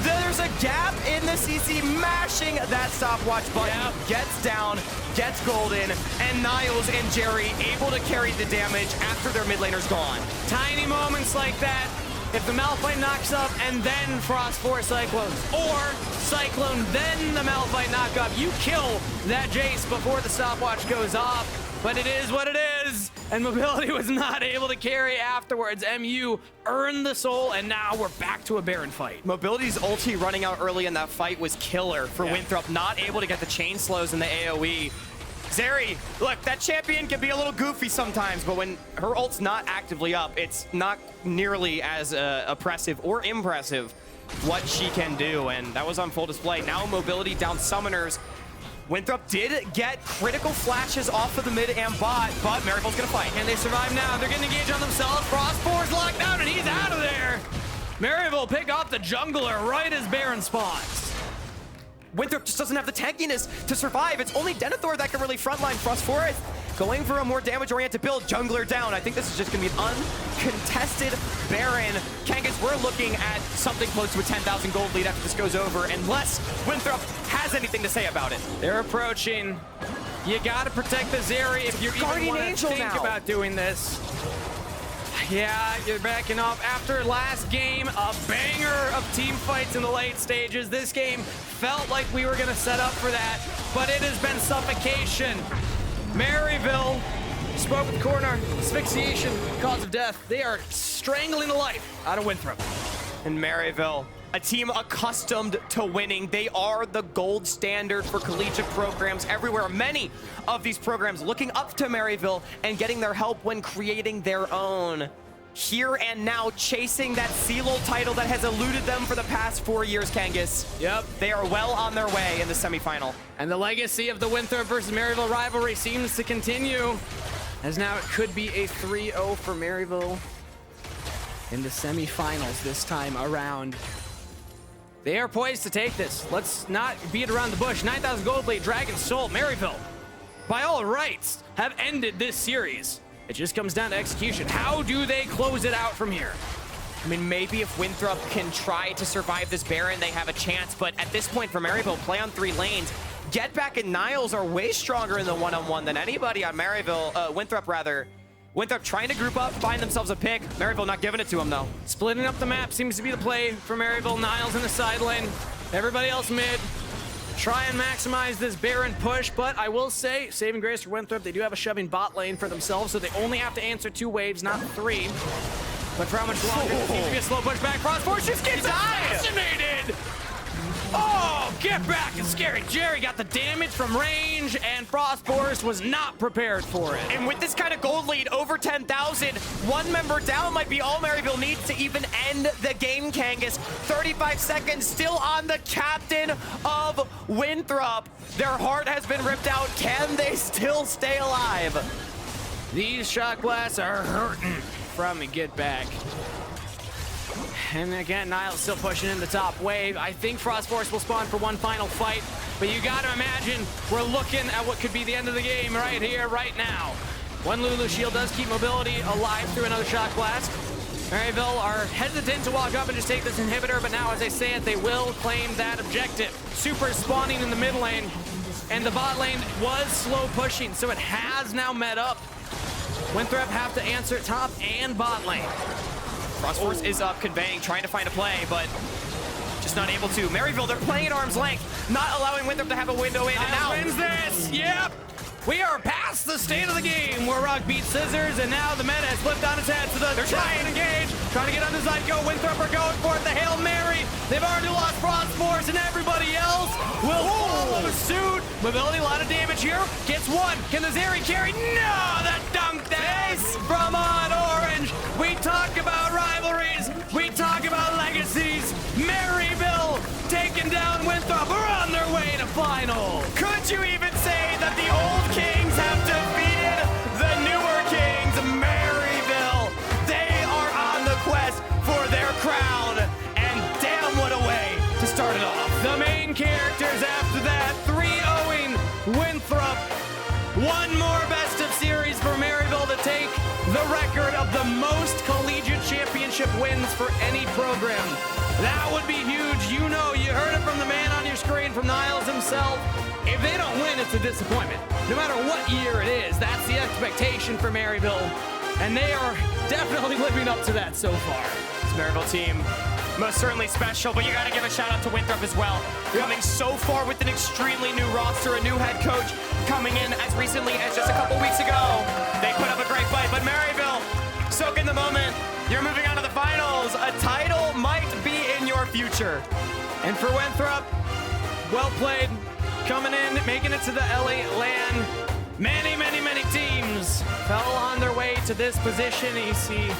There's a gap in the CC, mashing that stopwatch button. Yep. Gets down, gets golden, and Niles and Jerry able to carry the damage after their mid laner's gone. Tiny moments like that. If the Malphite knocks up and then Frostforest Cyclones, or Cyclone then the Malphite knock up, you kill that Jayce before the stopwatch goes off. But it is what it is, and mobility was not able to carry afterwards. MU earned the soul, and now we're back to a Baron fight. Mobility's ulti running out early in that fight was killer for Winthrop, not able to get the chain slows in the AoE. Zeri, look, that champion can be a little goofy sometimes, but when her ult's not actively up, it's not nearly as oppressive or impressive what she can do, and that was on full display. Now mobility down summoners. Winthrop did get critical flashes off of the mid and bot, but Maryville's gonna fight. Can they survive now? They're getting engaged on themselves. Frostforest locked down, and he's out of there. Maryville pick off the jungler right as Baron spawns. Winthrop just doesn't have the tankiness to survive. It's only Denathor that can really frontline Frostforest. Going for a more damage-oriented build, jungler down. I think this is just gonna be an uncontested Baron. Kangas, we're looking at something close to a 10,000 gold lead after this goes over, unless Winthrop has anything to say about it. They're approaching. You gotta protect the Zeri if you even want to think about doing this. Yeah, you're backing off. After last game, a banger of team fights in the late stages. This game felt like we were gonna set up for that, but it has been suffocation. Maryville spoke with corner. Asphyxiation, cause of death. They are strangling the life out of Winthrop. And Maryville, a team accustomed to winning. They are the gold standard for collegiate programs everywhere. Many of these programs looking up to Maryville and getting their help when creating their own. Here and now, chasing that CLOL title that has eluded them for the past 4 years, Kangas. Yep. They are well on their way in the semifinal. And the legacy of the Winthrop versus Maryville rivalry seems to continue, as now it could be a 3-0 for Maryville in the semifinals this time around. They are poised to take this. Let's not beat around the bush. 9,000 gold lead, Dragon Soul, Maryville, by all rights, have ended this series. It just comes down to execution. How do they close it out from here? I mean, maybe if Winthrop can try to survive this Baron, they have a chance. But at this point for Maryville, play on 3 lanes. Getback and Niles are way stronger in the one-on-one than anybody on Maryville, Winthrop rather. Winthrop trying to group up, find themselves a pick. Maryville not giving it to him though. Splitting up the map seems to be the play for Maryville. Niles in the side lane. Everybody else mid. try and maximize this Baron push, but I will say, saving grace for Winthrop, they do have a shoving bot lane for themselves, so they only have to answer 2 waves, not 3. But for how much longer? It needs to be a slow push back. Frostforest just gets assassinated! Oh, get back! And ScaryJerry got the damage from range, and Frostforest was not prepared for it. And with this kind of gold lead, over 10,000, 1 member down might be all Maryville needs to even end the game, Kangas. 35 seconds still on the captain of Winthrop. Their heart has been ripped out. Can they still stay alive? These shot blasts are hurting from Getback. And again, Niles still pushing in the top wave. I think Frostforest will spawn for one final fight, but you gotta imagine we're looking at what could be the end of the game right here, right now. One Lulu shield does keep mobility alive through another shock blast. Maryville are hesitant to walk up and just take this inhibitor, but now as they say it, they will claim that objective. Super spawning in the mid lane, and the bot lane was slow pushing, so it has now met up. Winthrop have to answer top and bot lane. Frostforest is up, Conveying, trying to find a play, but just not able to. Maryville, they're playing at arm's length, not allowing Winthrop to have a window in and out. Wins this! Yep! We are past the state of the game where Rock beats Scissors, and now the meta has flipped on its head, so they're trying to engage, trying to get onto Zyko. Winthrop are going for it, the Hail Mary. They've already lost Frostforest, and everybody else will follow suit. Mobility, a lot of damage here. Gets one. Can the Zeri carry? No! That dunk days from OddOrange. We talk about rivalries. We talk about legacies. Maryville taking down Winthrop. We're on their way to final. Could you even say that the old Kings have defeated the newer Kings? Maryville, they are on the quest for their crown, and damn what a way to start it off. The main characters after that, 3-0ing Winthrop. One more best of series for Maryville to take the record of the most collegiate championship wins for any program. That would be huge. You know, you heard it from the man on your screen, from Niles himself. If they don't win, it's a disappointment. No matter what year it is, that's the expectation for Maryville. And they are definitely living up to that so far. This Maryville team, most certainly special, but you gotta give a shout out to Winthrop as well. Coming so far with an extremely new roster, a new head coach coming in as recently as just a couple weeks ago. They put up a great fight, but Maryville, soak in the moment. You're moving on to the finals. A title might be in your future. And for Winthrop, well played. Coming in, making it to the LA LAN. Many, many, many teams fell on their way to this position. You see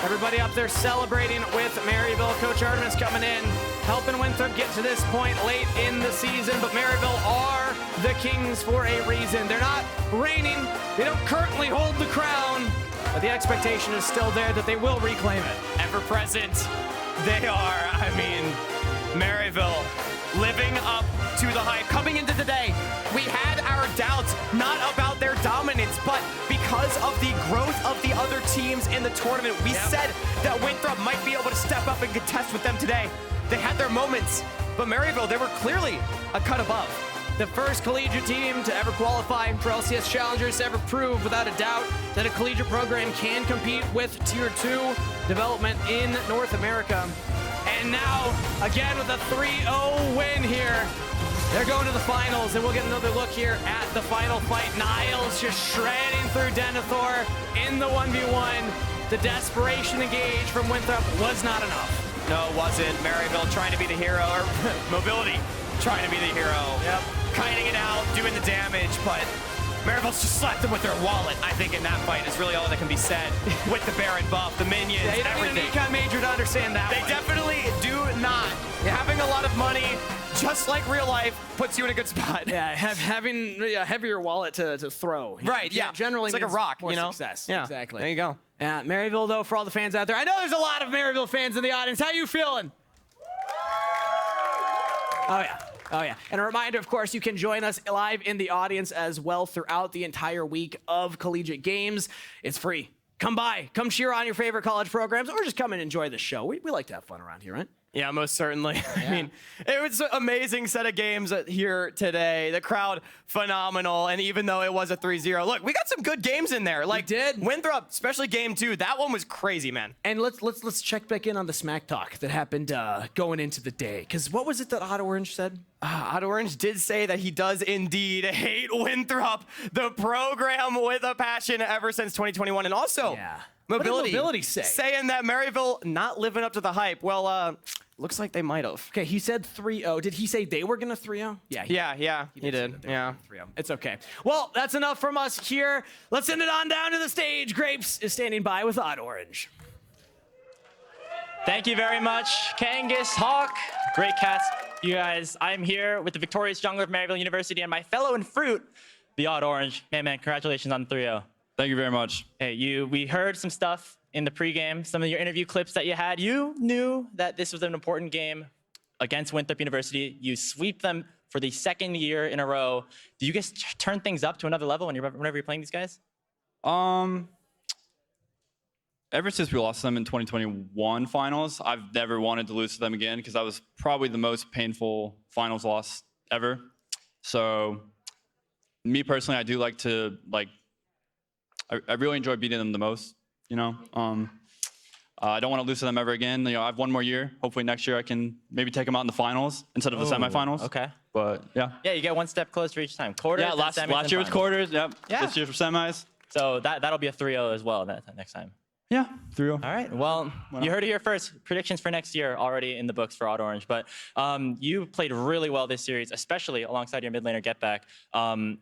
everybody up there celebrating with Maryville. Coach Artemis coming in, helping Winthrop get to this point late in the season. But Maryville are the Kings for a reason. They're not reigning. They don't currently hold the crown. But the expectation is still there that they will reclaim it. Ever present, they are. I mean, Maryville living up to the hype. Coming into today, we had our doubts, not about their dominance, but because of the growth of the other teams in the tournament. We said that Winthrop might be able to step up and contest with them today. They had their moments, but Maryville, they were clearly a cut above. The first collegiate team to ever qualify for LCS Challengers, to ever prove without a doubt that a collegiate program can compete with Tier 2 development in North America. And now, again with a 3-0 win here, they're going to the finals, and we'll get another look here at the final fight. Niles just shredding through Denathor in the 1v1. The desperation engage from Winthrop was not enough. No, it wasn't. Maryville trying to be the hero, or Mobility trying to be the hero. Yep. Kiting it out, doing the damage, but Maryville's just slapped them with their wallet. I think in that fight is really all that can be said. With the Baron buff, the minions, Yeah, you don't need everything. an econ major to understand that They one. definitely do not. Having a lot of money, just like real life, puts you in a good spot. Yeah, having a heavier wallet to throw. Right, yeah. Generally It's like a means rock, more you know? success. Yeah, Exactly. there you go. Yeah, Maryville, though, for all the fans out there, I know there's a lot of Maryville fans in the audience. How you feeling? Oh, yeah. Oh, yeah. And a reminder, of course, you can join us live in the audience as well throughout the entire week of collegiate games. It's free. Come by. Come cheer on your favorite college programs, or just come and enjoy the show. We like to have fun around here, right? Yeah, most certainly. I mean, it was an amazing set of games here today. The crowd, phenomenal. And even though it was a 3-0, look, we got some good games in there. Like, did. Winthrop, especially game 2, that one was crazy, man. And let's check back in on the smack talk that happened going into the day. Because what was it that OddOrange said? OddOrange did say that he does indeed hate Winthrop, the program with a passion ever since 2021. And also, Mobility, what did Mobility say? Saying that Maryville not living up to the hype. Well, looks like they might have. Okay, he said 3-0. Did he say they were going to 3-0? Yeah, he did. Yeah. 3-0. It's okay. Well, that's enough from us here. Let's send it on down to the stage. Grapes is standing by with OddOrange. Thank you very much, Kangas, Hawk. Great cast, you guys. I'm here with the victorious jungler of Maryville University and my fellow in fruit, the OddOrange. Man, congratulations on 3-0. Thank you very much. Hey, we heard some stuff in the pregame, some of your interview clips that you had. You knew that this was an important game against Winthrop University. You sweep them for the second year in a row. Do you guys turn things up to another level whenever you're playing these guys? Ever since we lost them in 2021 finals, I've never wanted to lose to them again because that was probably the most painful finals loss ever. So, me personally, I do like to I really enjoy beating them the most. You know, I don't want to lose to them ever again. You know, I have one more year. Hopefully next year I can maybe take them out in the finals instead of the semifinals. Okay. But yeah. Yeah, you get one step closer each time. Quarters. Yeah, last year was quarters. Yep. Yeah. This year for semis. So that'll be a 3-0 as well next time. Yeah, 3-0. All right. Well, you heard it here first. Predictions for next year already in the books for OddOrange. But you played really well this series, especially alongside your mid laner Getback.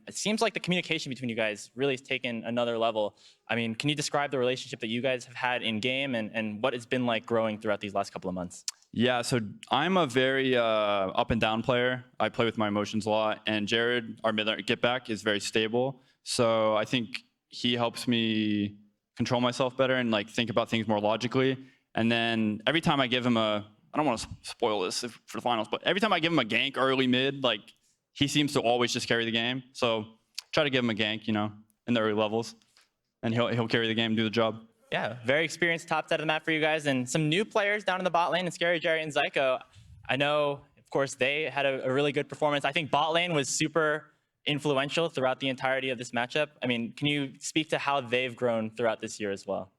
It seems like the communication between you guys really has taken another level. I mean, can you describe the relationship that you guys have had in game and what it's been like growing throughout these last couple of months? Yeah, so I'm a very up and down player. I play with my emotions a lot. And Jared, our mid laner Getback, is very stable. So I think he helps me control myself better and like think about things more logically. And then every time I give him I don't want to spoil this for the finals, but every time I give him a gank early mid, like he seems to always just carry the game. So try to give him a gank, you know, in the early levels, and he'll carry the game, do the job. Yeah, very experienced top side of the map for you guys, and some new players down in the bot lane, and ScaryJerry and Zyko. I know, of course, they had a really good performance. I think bot lane was super influential throughout the entirety of this matchup. I mean, can you speak to how they've grown throughout this year as well?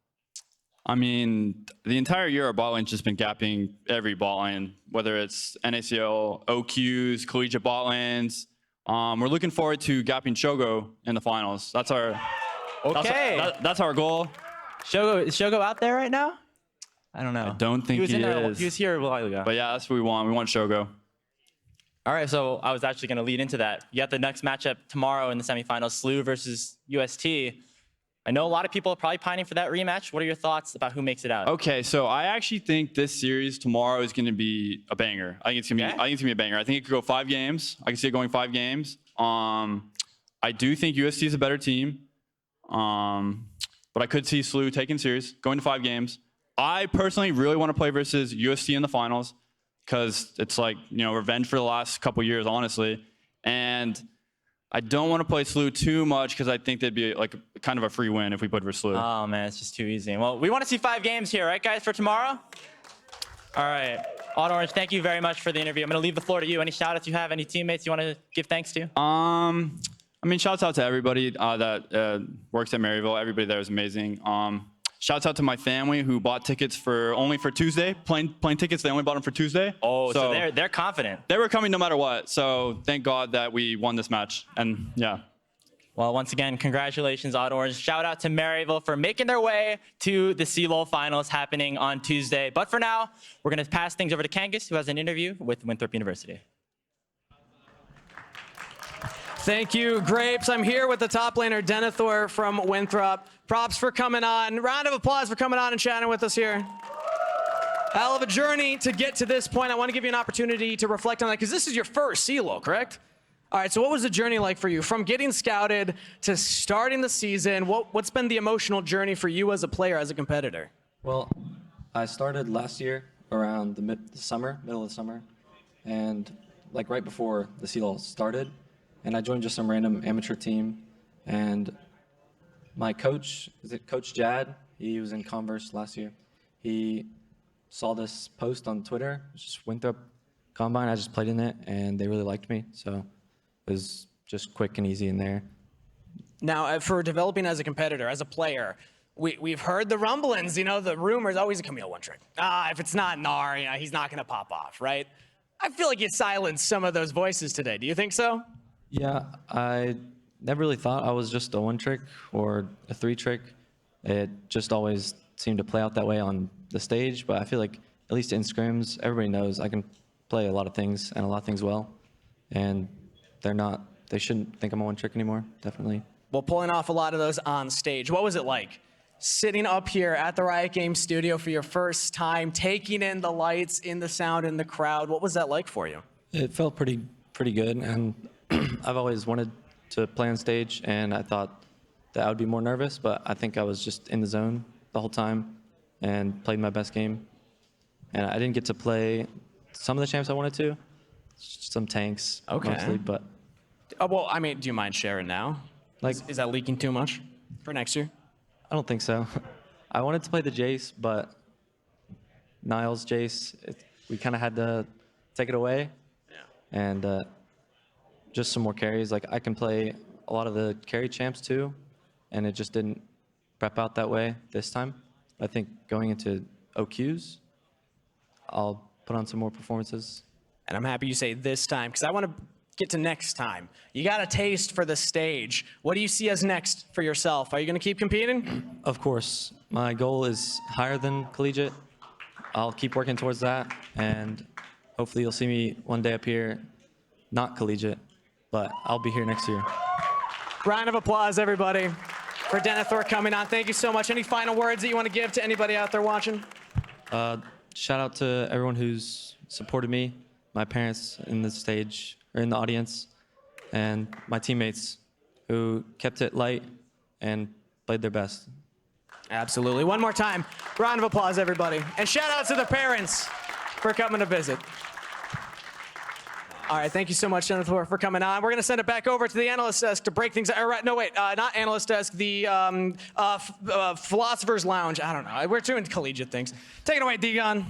I mean, the entire year our bot lane's just been gapping every bot lane, whether it's NACL, OQs, collegiate bot lanes. We're looking forward to gapping Shogo in the finals. That's our that's our goal. Is Shogo out there right now? I don't know. I don't think he is. He was here a while ago. But yeah, that's what we want. We want Shogo. All right, so I was actually going to lead into that. You got the next matchup tomorrow in the semifinals, SLU versus UST. I know a lot of people are probably pining for that rematch. What are your thoughts about who makes it out? Okay, so I actually think this series tomorrow is going to be a banger. I think it's going to be a banger. I think it could go 5 games. I can see it going 5 games. I do think UST is a better team. But I could see SLU taking series, going to 5 games. I personally really want to play versus UST in the finals because it's like, you know, revenge for the last couple years, honestly. And I don't want to play SLU too much because I think they'd be like kind of a free win if we played for SLU. Oh, man, it's just too easy. Well, we want to see 5 games here, right, guys, for tomorrow? All right. OddOrange, thank you very much for the interview. I'm going to leave the floor to you. Any shout-outs you have? Any teammates you want to give thanks to? I mean, shouts out to everybody that works at Maryville. Everybody there is amazing. Shouts out to my family who bought tickets only for Tuesday. Plane tickets, they only bought them for Tuesday. Oh, so they're confident. They were coming no matter what. So thank God that we won this match. And yeah. Well, once again, congratulations, OddOrange. Shout out to Maryville for making their way to the LoL finals happening on Tuesday. But for now, we're going to pass things over to Kangas, who has an interview with Winthrop University. Thank you, Grapes. I'm here with the top laner, Denathor from Winthrop. Props for coming on. Round of applause for coming on and chatting with us here. Hell of a journey to get to this point. I want to give you an opportunity to reflect on that because this is your first CLO, correct? All right, so what was the journey like for you? From getting scouted to starting the season, what's been the emotional journey for you as a player, as a competitor? Well, I started last year around the middle of the summer, and like right before the CLO started. And I joined just some random amateur team, and my coach, Coach Jad? He was in Converse last year. He saw this post on Twitter. It's just Winthrop Combine. I just played in it, and they really liked me. So it was just quick and easy in there. Now, for developing as a competitor, as a player, we've heard the rumblings, you know, the rumors, always a Camille one trick. If it's not Gnar, you know, he's not going to pop off, right? I feel like you silenced some of those voices today. Do you think so? Yeah, I never really thought I was just a one trick or a three trick. It just always seemed to play out that way on the stage, but I feel like at least in scrims, everybody knows I can play a lot of things and a lot of things well, and they shouldn't think I'm a one trick anymore, definitely. Well, pulling off a lot of those on stage, what was it like sitting up here at the Riot Games studio for your first time, taking in the lights, in the sound, in the crowd? What was that like for you? It felt pretty good, and I've always wanted to play on stage, and I thought that I would be more nervous, but I think I was just in the zone the whole time and played my best game. And I didn't get to play some of the champs I wanted to, some tanks mostly, but... Well, I mean, do you mind sharing now? Like, is that leaking too much for next year? I don't think so. I wanted to play the Jayce, but Niles, Jayce, we kind of had to take it away. Yeah. And just some more carries. Like, I can play a lot of the carry champs too, and it just didn't prep out that way this time. I think going into OQs, I'll put on some more performances. And I'm happy you say this time, because I want to get to next time. You got a taste for the stage. What do you see as next for yourself? Are you going to keep competing? Of course. My goal is higher than collegiate. I'll keep working towards that, and hopefully you'll see me one day up here, not collegiate, but I'll be here next year. Round of applause, everybody, for Denathor coming on. Thank you so much. Any final words that you want to give to anybody out there watching? Shout out to everyone who's supported me, my parents in the stage, or in the audience, and my teammates who kept it light and played their best. Absolutely. One more time, round of applause, everybody. And shout out to the parents for coming to visit. All right, thank you so much, Denathor, for coming on. We're going to send it back over to the analyst desk to break things. No, wait, not analyst desk, the philosopher's lounge. I don't know. We're doing collegiate things. Take it away, dGon.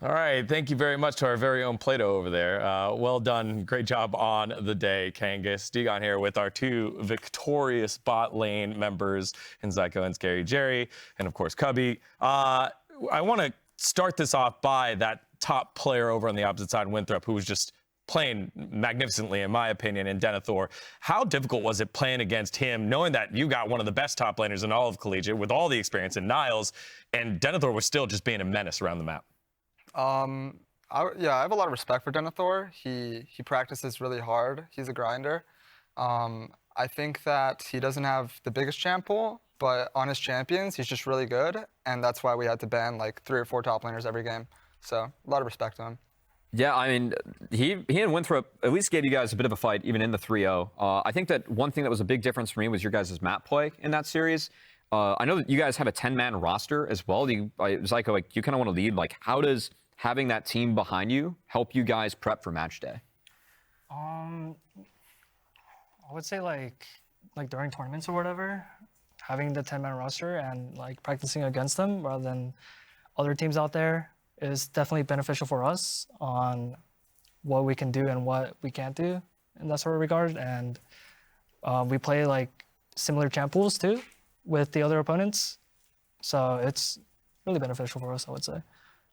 All right, thank you very much to our very own Plato over there. Well done, great job on the day, Kangas. dGon here with our two victorious bot lane members in Zyko and ScaryJerry, and of course, Cubby. I want to start this off by that top player over on the opposite side, Winthrop, who was just playing magnificently, in my opinion, in Denathor. How difficult was it playing against him, knowing that you got one of the best top laners in all of collegiate with all the experience in Niles, and Denathor was still just being a menace around the map? Yeah, I have a lot of respect for Denathor. He practices really hard. He's a grinder. I think that he doesn't have the biggest champ pool, but on his champions, he's just really good, and that's why we had to ban like 3 or 4 top laners every game. So a lot of respect to him. Yeah, I mean, he and Winthrop at least gave you guys a bit of a fight, even in the 3-0. I think that one thing that was a big difference for me was your guys' map play in that series. I know that you guys have a 10-man roster as well. Zyko, like, you kind of want to lead. Like, how does having that team behind you help you guys prep for match day? I would say like during tournaments or whatever, having the 10-man roster and like practicing against them rather than other teams out there is definitely beneficial for us on what we can do and what we can't do in that sort of regard. And we play like similar champ pools too with the other opponents. So it's really beneficial for us, I would say.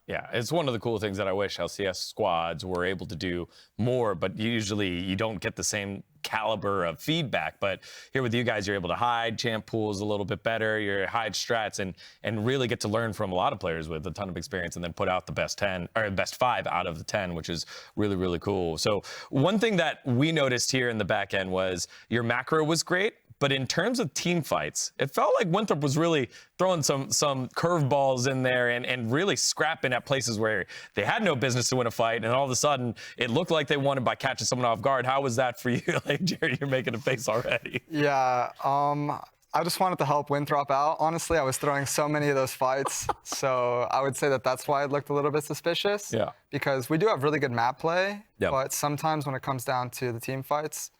Yeah, it's one of the cool things that I wish LCS squads were able to do more, but usually you don't get the same caliber of feedback. But here with you guys, you're able to hide champ pools a little bit better, you hide strats, and really get to learn from a lot of players with a ton of experience and then put out the best 10, or best 5 out of the 10, which is really, really cool. So one thing that we noticed here in the back end was your macro was great, but in terms of team fights, it felt like Winthrop was really throwing some curveballs in there and really scrapping at places where they had no business to win a fight, and all of a sudden it looked like they won it by catching someone off guard. How was that for you? Like, Jerry, you're making a face already. Yeah, I just wanted to help Winthrop out. Honestly, I was throwing so many of those fights, so I would say that that's why it looked a little bit suspicious. Yeah. Because we do have really good map play, but sometimes when it comes down to the team fights,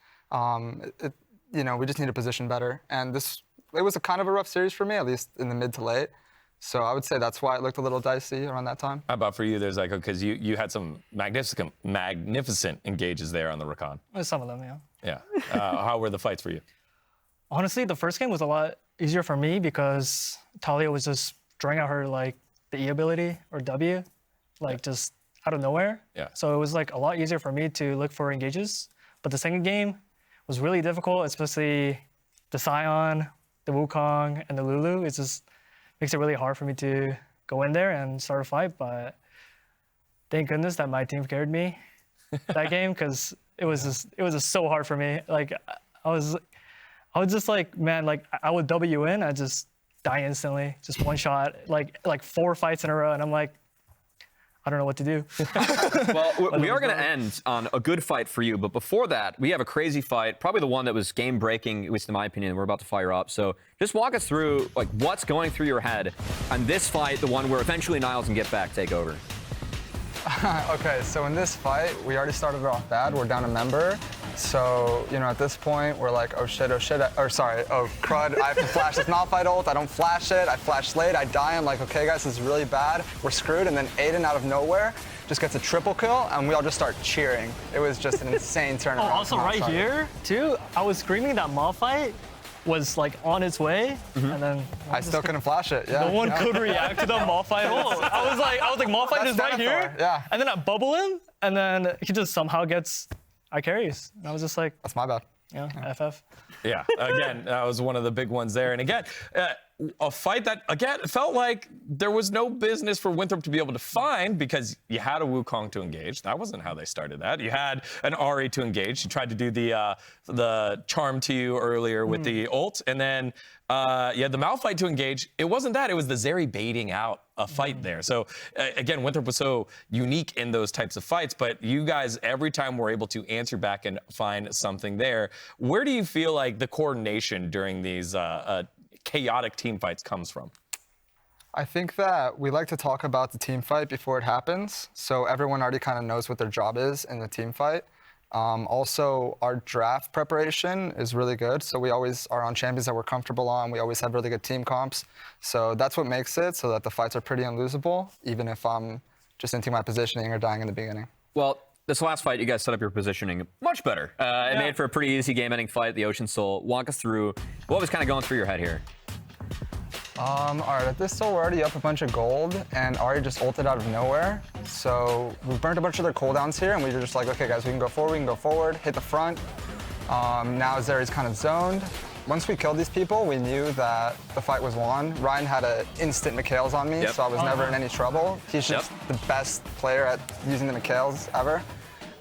you know, we just need to position better. And it was a kind of a rough series for me, at least in the mid to late. So I would say that's why it looked a little dicey around that time. How about for you there, Zyko? Because you had some magnificent engages there on the Recon. Some of them, yeah. Yeah. How were the fights for you? Honestly, the first game was a lot easier for me because Talia was just drawing out her like the E ability or W, like just out of nowhere. Yeah. So it was like a lot easier for me to look for engages. But the second game was really difficult, especially the Scion, the Wukong, and the Lulu. It just makes it really hard for me to go in there and start a fight. But thank goodness that my team carried me that game because it was just so hard for me. Like I was just like, man, like I would W in, I just die instantly, just one shot, like 4 fights in a row, and I'm like, I don't know what to do. Well, we are going to end on a good fight for you, but before that, we have a crazy fight, probably the one that was game-breaking, at least in my opinion. We're about to fire up. So just walk us through like what's going through your head on this fight, the one where eventually Niles and Getback take over. Okay, so in this fight, we already started off bad. We're down a member. So, you know, at this point, we're like, oh shit, oh crud, I have to flash this Malphite ult. I don't flash it. I flash late, I die. I'm like, okay, guys, this is really bad. We're screwed. And then Aiden, out of nowhere, just gets a triple kill, and we all just start cheering. It was just an insane turnaround. Oh, also right here, too, I was screaming that Malphite was like on its way, and then I still couldn't flash it. Yeah. no one could react to the Malphite ult. I was like, Malphite is right Denathor, here. yeah. And then I bubble him, and then he just somehow gets I carries. And I was just like, that's my bad. Yeah, FF. Yeah, again, that was one of the big ones there. And again, a fight that, again, felt like there was no business for Winthrop to be able to find because you had a Wukong to engage. That wasn't how they started that. You had an Ahri to engage. You tried to do the charm to you earlier with the ult. And then you had the Malphite to engage. It wasn't that. It was the Zeri baiting out a fight there. So again, Winthrop was so unique in those types of fights, but you guys, every time were able to answer back and find something there. Where do you feel like the coordination during these chaotic team fights comes from? I think that we like to talk about the team fight before it happens, so everyone already kind of knows what their job is in the team fight. Also, our draft preparation is really good, so we always are on champions that we're comfortable on. We always have really good team comps, so that's what makes it so that the fights are pretty unlosable, even if I'm just into my positioning or dying in the beginning. Well, this last fight, you guys set up your positioning much better. It made for a pretty easy game-ending fight, the Ocean Soul. Walk us through what was kind of going through your head here. All right, at this soul, we're already up a bunch of gold, and Ahri just ulted out of nowhere. So we burnt a bunch of their cooldowns here, and we were just like, okay, guys, we can go forward, hit the front. Now Zeri's kind of zoned. Once we killed these people, we knew that the fight was won. Ryan had an instant Mikhails on me, so I was never in any trouble. He's just the best player at using the Mikhails ever.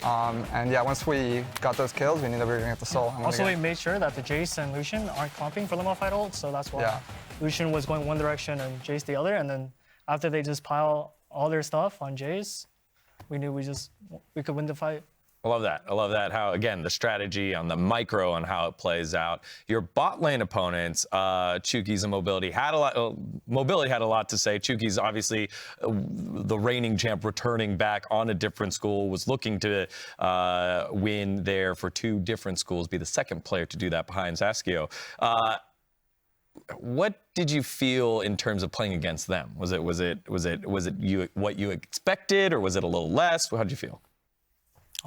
And yeah, once we got those kills, we knew that we were gonna get the soul. Also, we made sure that the Jayce and Lucian aren't clumping for the Malphite ult, so that's why Lucian was going one direction and Jayce the other, and then after they just pile all their stuff on Jayce, we knew we could win the fight. I love that. I love that. How, again, the strategy on the micro and how it plays out. Your bot lane opponents, Chookies and Mobility, had a lot. Mobility had a lot to say. Chookies, obviously, the reigning champ, returning back on a different school, was looking to win there for 2 different schools, be the second player to do that behind Zaskio. What did you feel in terms of playing against them? Was it what you expected, or was it a little less? How did you feel?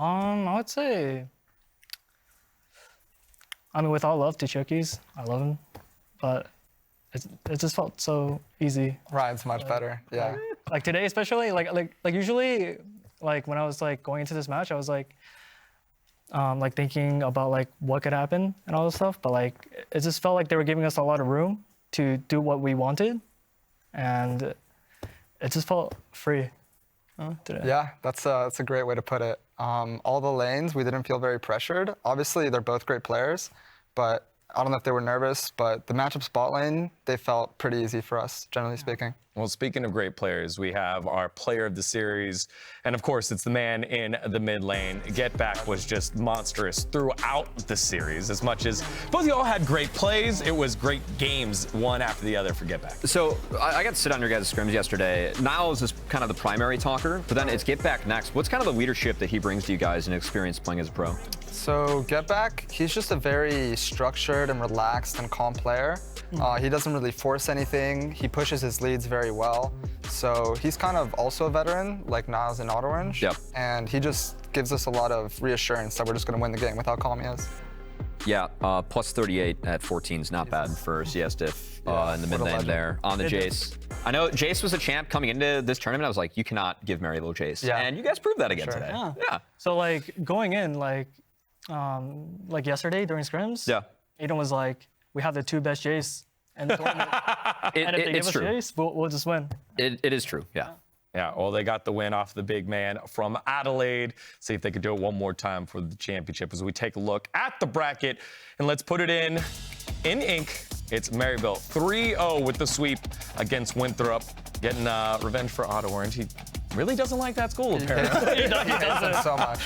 I would say, I mean, with all love to Chookies, I love him, but it just felt so easy. Ryan's much better, yeah. Like today, especially, like usually, like when I was like going into this match, I was like thinking about like what could happen and all this stuff, but like it just felt like they were giving us a lot of room to do what we wanted, and it just felt free. Today. Yeah, that's a great way to put it. All the lanes, we didn't feel very pressured. Obviously, they're both great players, but I don't know if they were nervous, but the matchup spot lane, they felt pretty easy for us, generally speaking. Well, speaking of great players, we have our player of the series, and of course, it's the man in the mid lane. Getback was just monstrous throughout the series. As much as both of you all had great plays, it was great games, one after the other for Getback. So I got to sit on your guys' scrims yesterday. Niles is kind of the primary talker, but then it's Getback next. What's kind of the leadership that he brings to you guys and experience playing as a pro? So Getback, he's just a very structured and relaxed and calm player. He doesn't really force anything. He pushes his leads very well. So he's kind of also a veteran, like Niles and OddOrange. Yep. And he just gives us a lot of reassurance that we're just going to win the game with how calm he is. Yeah, plus 38 at 14 is not bad for CS Diff in the mid lane there on the Jayce. I know Jayce was a champ coming into this tournament. I was like, you cannot give Maryville Jayce. Yeah. And you guys proved that again today. Yeah. So like going in, like yesterday during scrims, Aiden was like, we have the 2 best Jayce in the tournament. And if they give us Jayce, we'll just win. It is true, yeah. Yeah, well, they got the win off the big man from Adelaide. See if they could do it one more time for the championship as we take a look at the bracket. And let's put it in ink. It's Maryville 3-0 with the sweep against Winthrop. Getting revenge for OddOrange. He really doesn't like that school, apparently. He doesn't so much.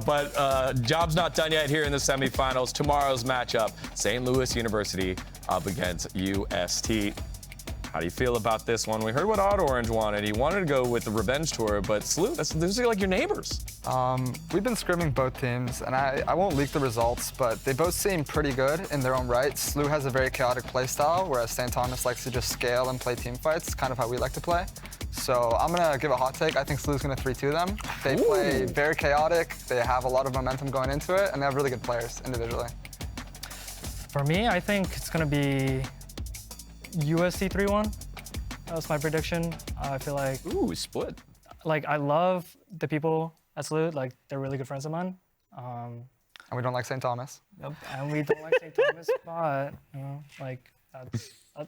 But job's not done yet here in the semifinals. Tomorrow's matchup, St. Louis University up against UST. How do you feel about this one? We heard what OddOrange wanted. He wanted to go with the revenge tour, but Slew, those are like your neighbors. We've been scrimming both teams, and I won't leak the results, but they both seem pretty good in their own right. Slew has a very chaotic playstyle, whereas St. Thomas likes to just scale and play team fights, kind of how we like to play. So I'm going to give a hot take. I think Slew's going to 3-2 them. They play very chaotic. They have a lot of momentum going into it, and they have really good players individually. For me, I think it's going to be USC 3-1. That's my prediction. I feel like... Ooh, split. Like, I love the people at Salute. Like, they're really good friends of mine. And we don't like St. Thomas. Yep, and we don't like St. Thomas, but, you know, like,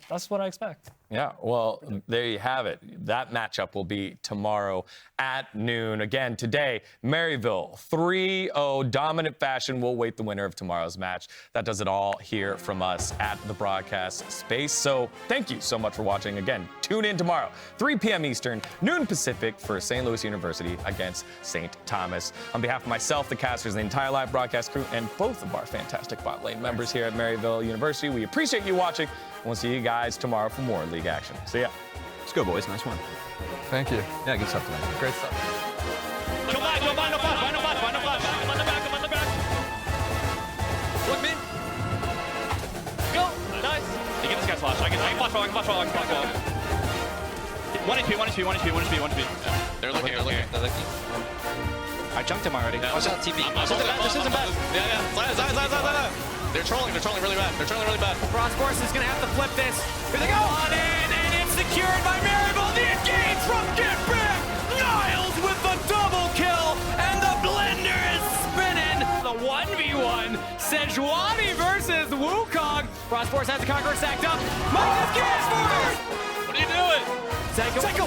that's what I expect. Yeah, well, there you have it. That matchup will be tomorrow at noon. Again, today, Maryville 3-0, dominant fashion. We'll wait the winner of tomorrow's match. That does it all here from us at the broadcast space. So thank you so much for watching. Again, tune in tomorrow, 3 p.m. Eastern, noon Pacific for St. Louis University against St. Thomas. On behalf of myself, the casters, the entire live broadcast crew, and both of our fantastic bot lane members here at Maryville University, we appreciate you watching. We'll see you guys tomorrow for more league action. See ya. Let's go, boys. Nice one. Thank you. Yeah, good stuff today. Great stuff. Come on, no flash. I'm on the back. Look mid. Go. Nice. You get this guy's flash. I can flash roll. 1 HP. They're looking. I junked him already. Watch out, TP. This isn't bad. Yeah. They're trolling really bad. Frostforest is going to have to flip this. Here they go. On in, and it's secured by Maryville. The engage from Getback. Niles with the double kill, and the blender is spinning. The 1v1. Sejuani versus Wukong. Frostforest has the Conqueror stacked up. Minus gas for it. What are you doing? Zyko is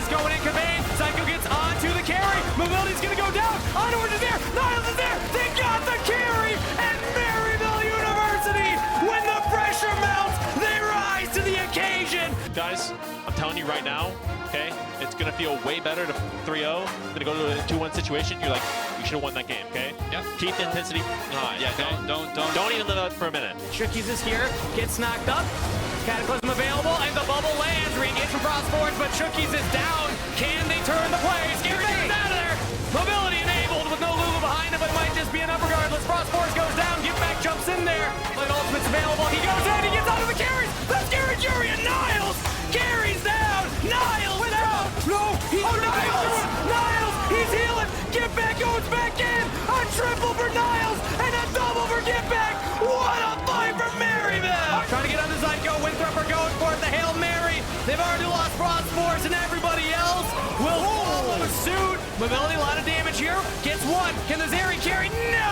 going in, Conveying. Zyko gets onto the carry. Mobility's going to go down. OddOrange is there. Niles is there. They got the carry, and Maryville University, when the pressure mounts, they rise to the occasion. Guys, I'm telling you right now, okay, it's going to feel way better to 3-0 than to go to a 2-1 situation. You're like, you should have won that game, okay? Yeah. Keep the intensity high. Yeah, okay? Don't even let it for a minute. Chookies is here, gets knocked up. Cataclysm available, and the bubble lands. Re-engage from Frostforest, but Chookies is down. Can they turn the play? ScaryJerry's out of there. Mobility enabled with no Lulu behind him, but it might just be enough regardless. Frostforest goes down, Getback jumps in there. An ultimate's available, he goes in, he gets out of the carries. The ScaryJerry and Niles carries down. Niles down. No, Niles, he's healing. Getback goes back in. A triple for Niles and a double for Getback. What a fight for Maryville. Trying to get on the Zyko. Winthrop are going for it. The Hail Mary. They've already lost Frostforest, and everybody else will follow suit. Mobility, a lot of damage here. Gets one. Can the Zeri carry? No!